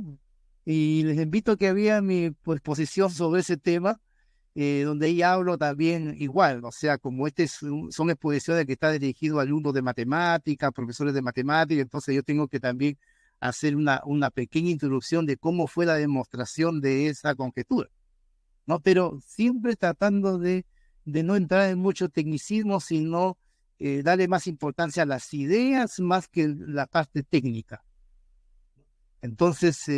y les invito a que vean mi exposición sobre ese tema, donde ahí hablo también igual, o sea, como son exposiciones que están dirigidas a alumnos de matemática, profesores de matemática, entonces yo tengo que también hacer una pequeña introducción de cómo fue la demostración de esa conjetura, ¿no? Pero siempre tratando de no entrar en mucho tecnicismo, sino darle más importancia a las ideas más que la parte técnica. Entonces,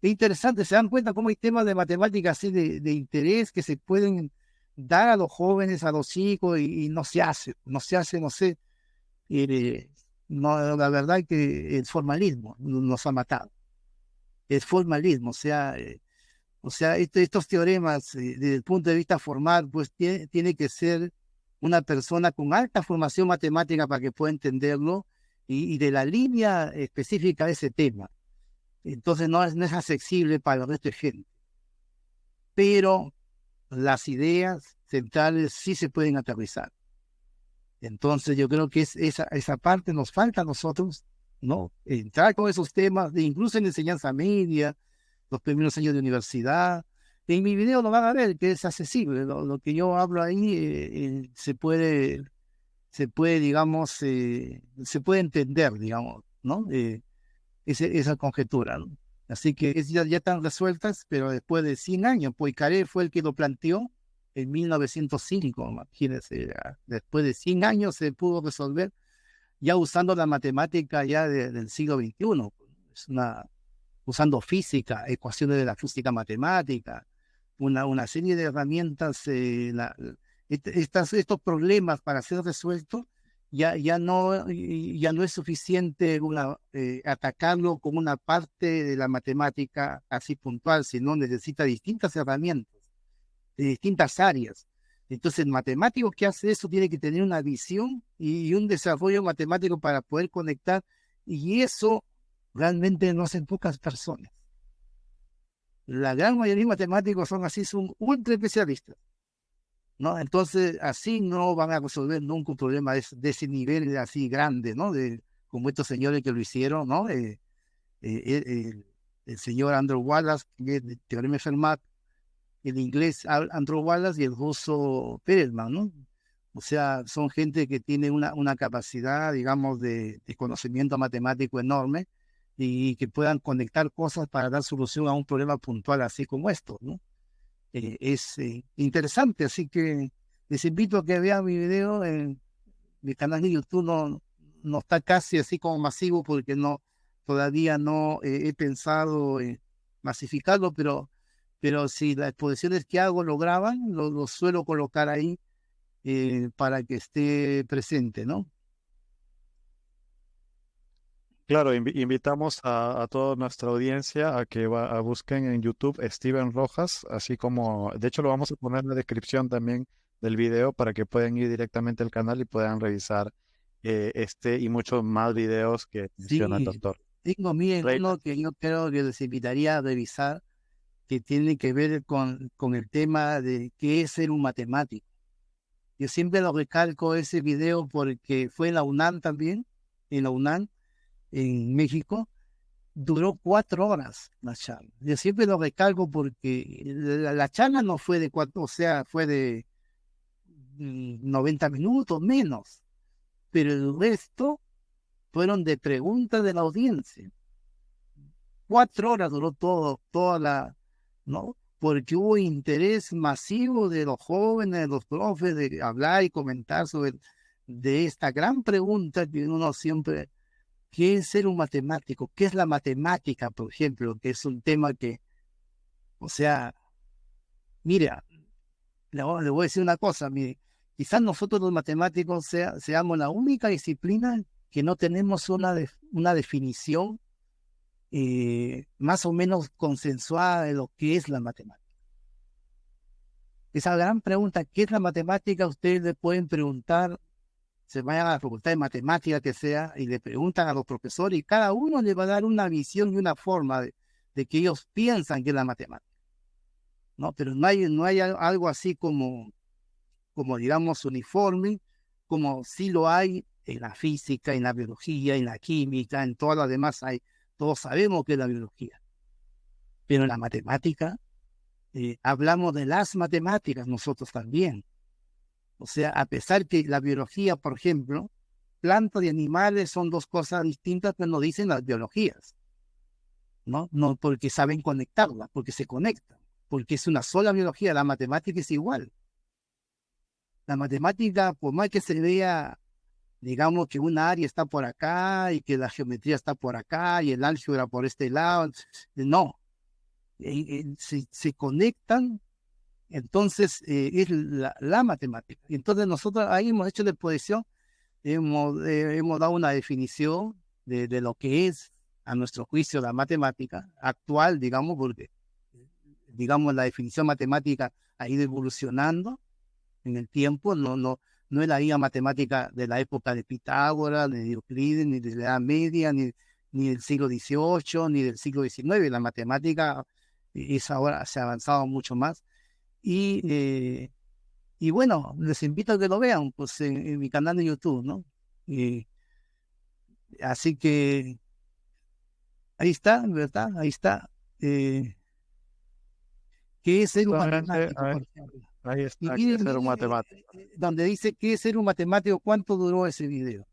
es interesante, se dan cuenta cómo hay temas de matemáticas así de interés que se pueden dar a los jóvenes, a los chicos, y no se hace, no sé. No, la verdad es que el formalismo nos ha matado. El formalismo, o sea, estos teoremas, desde el punto de vista formal, pues tiene que ser una persona con alta formación matemática para que pueda entenderlo y de la línea específica de ese tema. Entonces no es accesible para el resto de gente. Pero las ideas centrales sí se pueden aterrizar. Entonces yo creo que esa parte nos falta a nosotros, ¿no? Entrar con esos temas, incluso en enseñanza media, los primeros años de universidad. En mi video lo van a ver, que es accesible. Lo que yo hablo ahí digamos, se puede entender, digamos, ¿no? Esa conjetura, ¿no? Así que ya están resueltas, pero después de 100 años, Poincaré fue el que lo planteó en 1905, imagínense, después de 100 años se pudo resolver, ya usando la matemática ya del siglo XXI, usando física, ecuaciones de la física matemática, una serie de herramientas, estos problemas para ser resueltos, ya no es suficiente atacarlo como una parte de la matemática así puntual, sino necesita distintas herramientas, de distintas áreas. Entonces el matemático que hace eso tiene que tener una visión y un desarrollo matemático para poder conectar, y eso realmente no hacen pocas personas. La gran mayoría de matemáticos son ultra especialistas, ¿no? Entonces así no van a resolver nunca un problema de ese nivel así grande, ¿no? Como estos señores que lo hicieron, ¿no? El señor Andrew Wallace, el teorema de Fermat, el inglés Andrew Wallace y el ruso Perelman, ¿no? O sea, son gente que tiene una capacidad, digamos, de conocimiento matemático enorme, y que puedan conectar cosas para dar solución a un problema puntual así como esto, ¿no? Es interesante, así que les invito a que vean mi video. Mi canal de YouTube no está casi así como masivo, porque todavía no he pensado en masificarlo, pero si las exposiciones que hago lo graban, lo suelo colocar ahí para que esté presente, ¿no? Claro, invitamos a toda nuestra audiencia a que busquen en YouTube Steven Rojas, así como, de hecho lo vamos a poner en la descripción también del video para que puedan ir directamente al canal y puedan revisar este y muchos más videos que menciona el Sí, doctor. tengo uno que yo creo que les invitaría a revisar, que tiene que ver con el tema de qué es ser un matemático. Yo siempre lo recalco ese video porque fue en la UNAM también, en la UNAM, en México. Duró 4 horas la charla. Yo siempre lo recalco porque la charla no fue de 4, o sea, fue de 90 minutos menos, pero el resto fueron de preguntas de la audiencia. 4 horas duró ¿no? Porque hubo interés masivo de los jóvenes, de los profes, de hablar y comentar de esta gran pregunta que uno siempre: ¿qué es ser un matemático? ¿Qué es la matemática, por ejemplo? Que es un tema que, o sea, mira, le voy a decir una cosa: mire, quizás nosotros los matemáticos seamos la única disciplina que no tenemos una definición más o menos consensuada de lo que es la matemática. Esa gran pregunta, ¿qué es la matemática? Ustedes le pueden preguntar, se vayan a la facultad de matemática que sea, y le preguntan a los profesores, y cada uno le va a dar una visión y una forma de que ellos piensan que es la matemática, ¿no? Pero no hay algo así como digamos, uniforme, como sí lo hay en la física, en la biología, en la química, en todas las demás hay. Todos sabemos que es la biología. Pero en la matemática, hablamos de las matemáticas nosotros también. O sea, a pesar que la biología, por ejemplo, plantas y animales son dos cosas distintas, pero no dicen las biologías, ¿no? No porque saben conectarlas, porque se conectan, porque es una sola biología. La matemática es igual. La matemática, por más que se vea, digamos, que una área está por acá y que la geometría está por acá y el álgebra por este lado, no. Se conectan. Entonces es la matemática. Entonces nosotros ahí hemos hecho la exposición, hemos dado una definición de lo que es, a nuestro juicio, la matemática actual, digamos, porque, digamos, la definición matemática ha ido evolucionando en el tiempo. No es la misma matemática de la época de Pitágoras, ni de Euclides, ni de la Edad Media, ni del siglo XVIII, ni del siglo XIX. La matemática ahora se ha avanzado mucho más. Y Y bueno, les invito a que lo vean, pues en mi canal de YouTube, ¿no? Y, así que ahí está, ¿verdad? Ahí está. ¿Qué es ser un Justamente matemático, por ejemplo? ahí Y está, que miren, ser un miren, matemático. donde dice qué es ser un matemático, ¿cuánto duró ese video?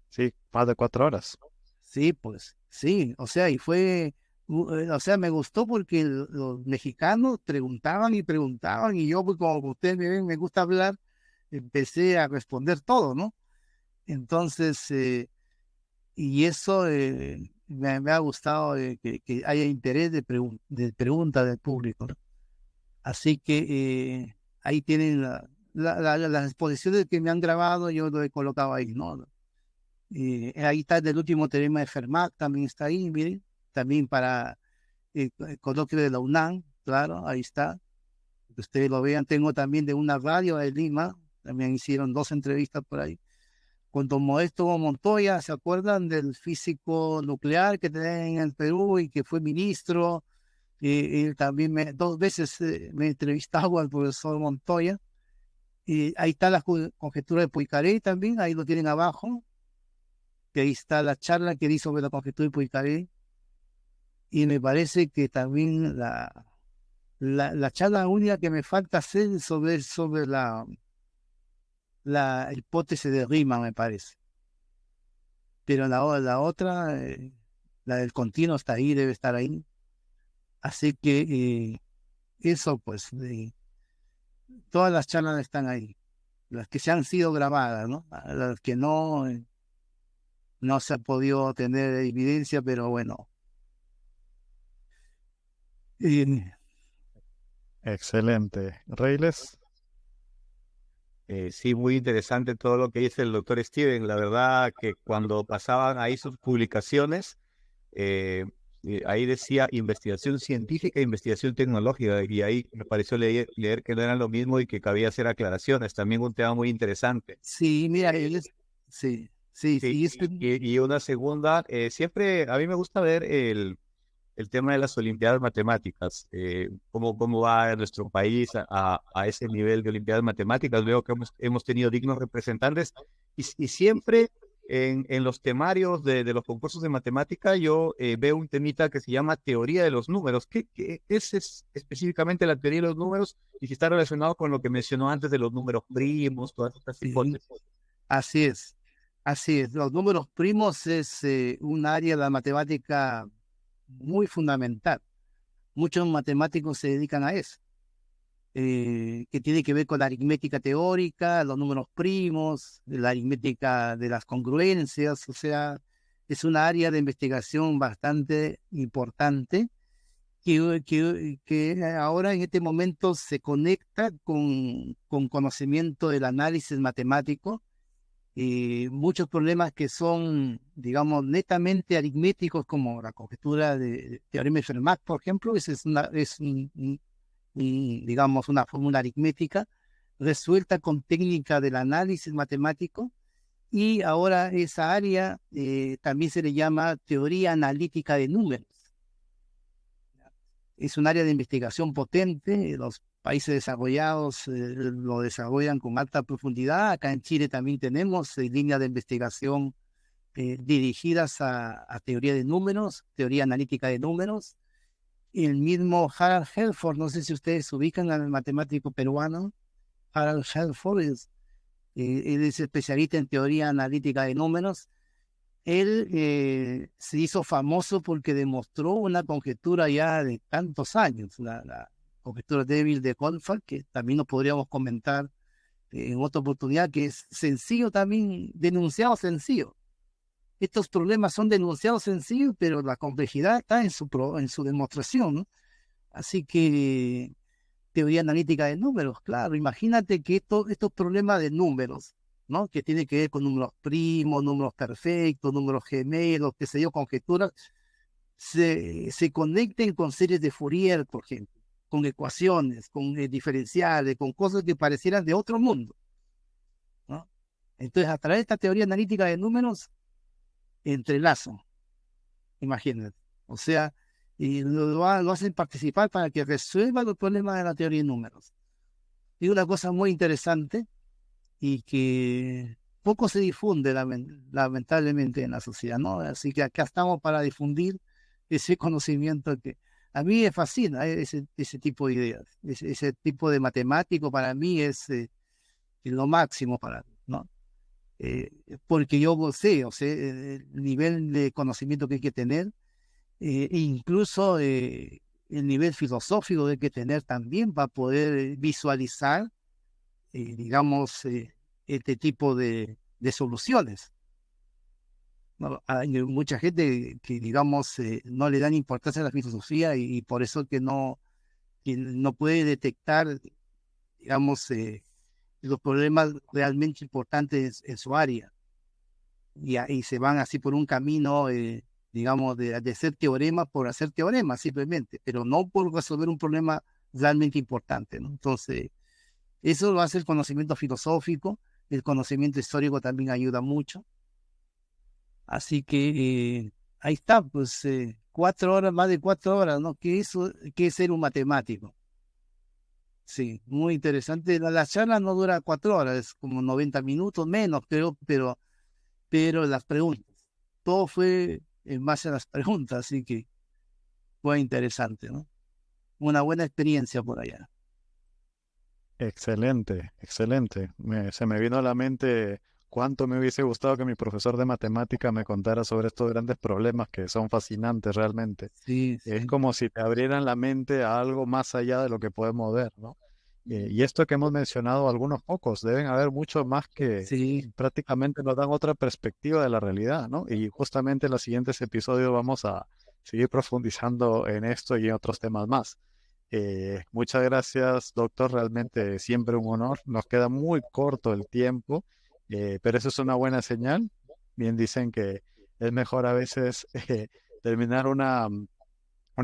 Sí, más de 4 horas. Sí, pues, sí, o sea, y fue, o sea, me gustó porque los mexicanos preguntaban y preguntaban, y yo, pues, como ustedes me ven, me gusta hablar, empecé a responder todo, ¿no? Entonces, y eso me ha gustado que haya interés de pregunta del público, ¿no? Así que ahí tienen las exposiciones que me han grabado, yo lo he colocado ahí, ¿no? Ahí está el último teorema de Fermat, también está ahí, miren, también para el coloquio de la UNAM, claro, ahí está. Que ustedes lo vean, tengo también de una radio de Lima, también hicieron 2 entrevistas por ahí, con don Modesto Montoya, ¿se acuerdan del físico nuclear que tenían en el Perú y que fue ministro? Él también 2 veces me he entrevistado al profesor Montoya. Y ahí está la conjetura de Poincaré también, ahí lo tienen abajo, que ahí está la charla que di sobre la conjetura de Poincaré. Y me parece que también la charla única que me falta hacer es sobre la hipótesis de Riemann, me parece. Pero la otra, la del continuo está ahí, debe estar ahí. Así que eso, pues, todas las charlas están ahí, las que se han sido grabadas, ¿no? Las que no se ha podido tener evidencia, pero bueno. Eh, Excelente. Reyles, Sí, muy interesante todo lo que dice el doctor Steven. La verdad que cuando pasaban ahí sus publicaciones, ahí decía investigación científica e investigación tecnológica, y ahí me pareció leer que no eran lo mismo y que cabía hacer aclaraciones. También un tema muy interesante. sí, mira, sí, sí, Sí, sí, y una segunda, siempre a mí me gusta ver el tema de las Olimpiadas Matemáticas, cómo va nuestro país a ese nivel de Olimpiadas Matemáticas. Veo que hemos tenido dignos representantes y siempre en los temarios de los concursos de matemática yo veo un temita que se llama teoría de los números. ¿Qué es específicamente la teoría de los números y si está relacionado con lo que mencionó antes de los números primos, todas estas sí, hipótesis? así es, así es. Los números primos es un área de la matemática muy fundamental. Muchos matemáticos se dedican a eso, que tiene que ver con la aritmética teórica, los números primos, la aritmética de las congruencias, o sea, es una área de investigación bastante importante que ahora en este momento se conecta con conocimiento del análisis matemático. Muchos problemas que son, digamos, netamente aritméticos, como la conjetura de teorema de Fermat, por ejemplo, esa es digamos, una fórmula aritmética resuelta con técnica del análisis matemático. Y ahora esa área también se le llama teoría analítica de números. Es un área de investigación potente. Los países desarrollados lo desarrollan con alta profundidad. Acá en Chile también tenemos líneas de investigación dirigidas a teoría de números, teoría analítica de números. El mismo Harald Helford, no sé si ustedes ubican al matemático peruano. Harald Helford él es especialista en teoría analítica de números. Él se hizo famoso porque demostró una conjetura ya de tantos años, la conjetura débil de Goldfall, que también nos podríamos comentar en otra oportunidad, que es sencillo también, denunciado sencillo. Estos problemas son denunciados sencillos, pero la complejidad está en su demostración, ¿no? Así que teoría analítica de números, claro, imagínate que estos problemas de números, ¿no? Que tiene que ver con números primos, números perfectos, números gemelos, qué sé yo, conjeturas, se conecten con series de Fourier, por ejemplo, con ecuaciones, con diferenciales, con cosas que parecieran de otro mundo, ¿no? Entonces, a través de esta teoría analítica de números, entrelazo, imagínate. O sea, y lo hacen participar para que resuelva los problemas de la teoría de números. es una cosa muy interesante y que poco se difunde lamentablemente en la sociedad, ¿no? Así que acá estamos para difundir ese conocimiento que a mí me fascina, ese tipo de ideas, ese tipo de matemático para mí es lo máximo para mí, ¿no? Porque yo sé, o sea, el nivel de conocimiento que hay que tener, e incluso el nivel filosófico que hay que tener también para poder visualizar, digamos, este tipo de soluciones, ¿no? Hay mucha gente que, digamos, no le dan importancia a la filosofía y por eso que no puede detectar, digamos, los problemas realmente importantes en su área. Y se van así por un camino, digamos, de hacer teoremas por hacer teoremas simplemente, pero no por resolver un problema realmente importante, ¿no? Entonces, eso lo hace el conocimiento filosófico, el conocimiento histórico también ayuda mucho. Así que ahí está, pues 4 horas, más de 4 horas, ¿no? ¿Qué es ser un matemático? Sí, muy interesante. La charla no dura 4 horas, es como 90 minutos menos, pero las preguntas, todo fue en base a las preguntas, así que fue interesante, ¿no? Una buena experiencia por allá. Excelente, excelente. Se me vino a la mente cuánto me hubiese gustado que mi profesor de matemática me contara sobre estos grandes problemas que son fascinantes realmente. Sí, Es sí, como si te abrieran la mente a algo más allá de lo que podemos ver, ¿no? Y esto que hemos mencionado, algunos pocos, deben haber muchos más que sí, prácticamente nos dan otra perspectiva de la realidad, ¿no? Y justamente en los siguientes episodios vamos a seguir profundizando en esto y en otros temas más. Muchas gracias, doctor. Realmente siempre un honor. Nos queda muy corto el tiempo, pero eso es una buena señal. Bien dicen que es mejor a veces terminar una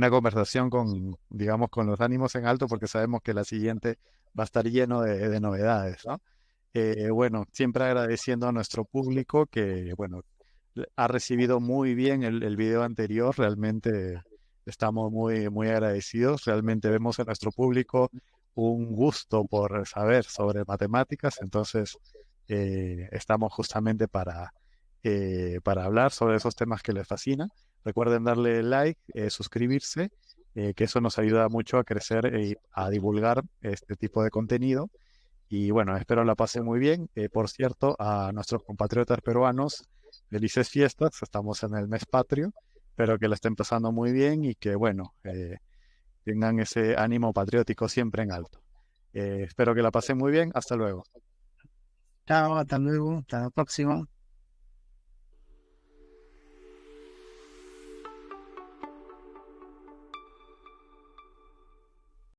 conversación con, digamos, con los ánimos en alto porque sabemos que la siguiente va a estar lleno de novedades, ¿no? Bueno, siempre agradeciendo a nuestro público que, bueno, ha recibido muy bien el video anterior. Realmente estamos muy, muy agradecidos. Realmente vemos en nuestro público un gusto por saber sobre matemáticas. Entonces, estamos justamente para hablar sobre esos temas que les fascinan. Recuerden darle like, suscribirse, que eso nos ayuda mucho a crecer y a divulgar este tipo de contenido. Y bueno, espero la pasen muy bien. Por cierto, a nuestros compatriotas peruanos, felices fiestas. Estamos en el mes patrio. Espero que la estén pasando muy bien y que, bueno, tengan ese ánimo patriótico siempre en alto. Espero que la pasen muy bien. Hasta luego. chao, hasta luego, hasta la próxima.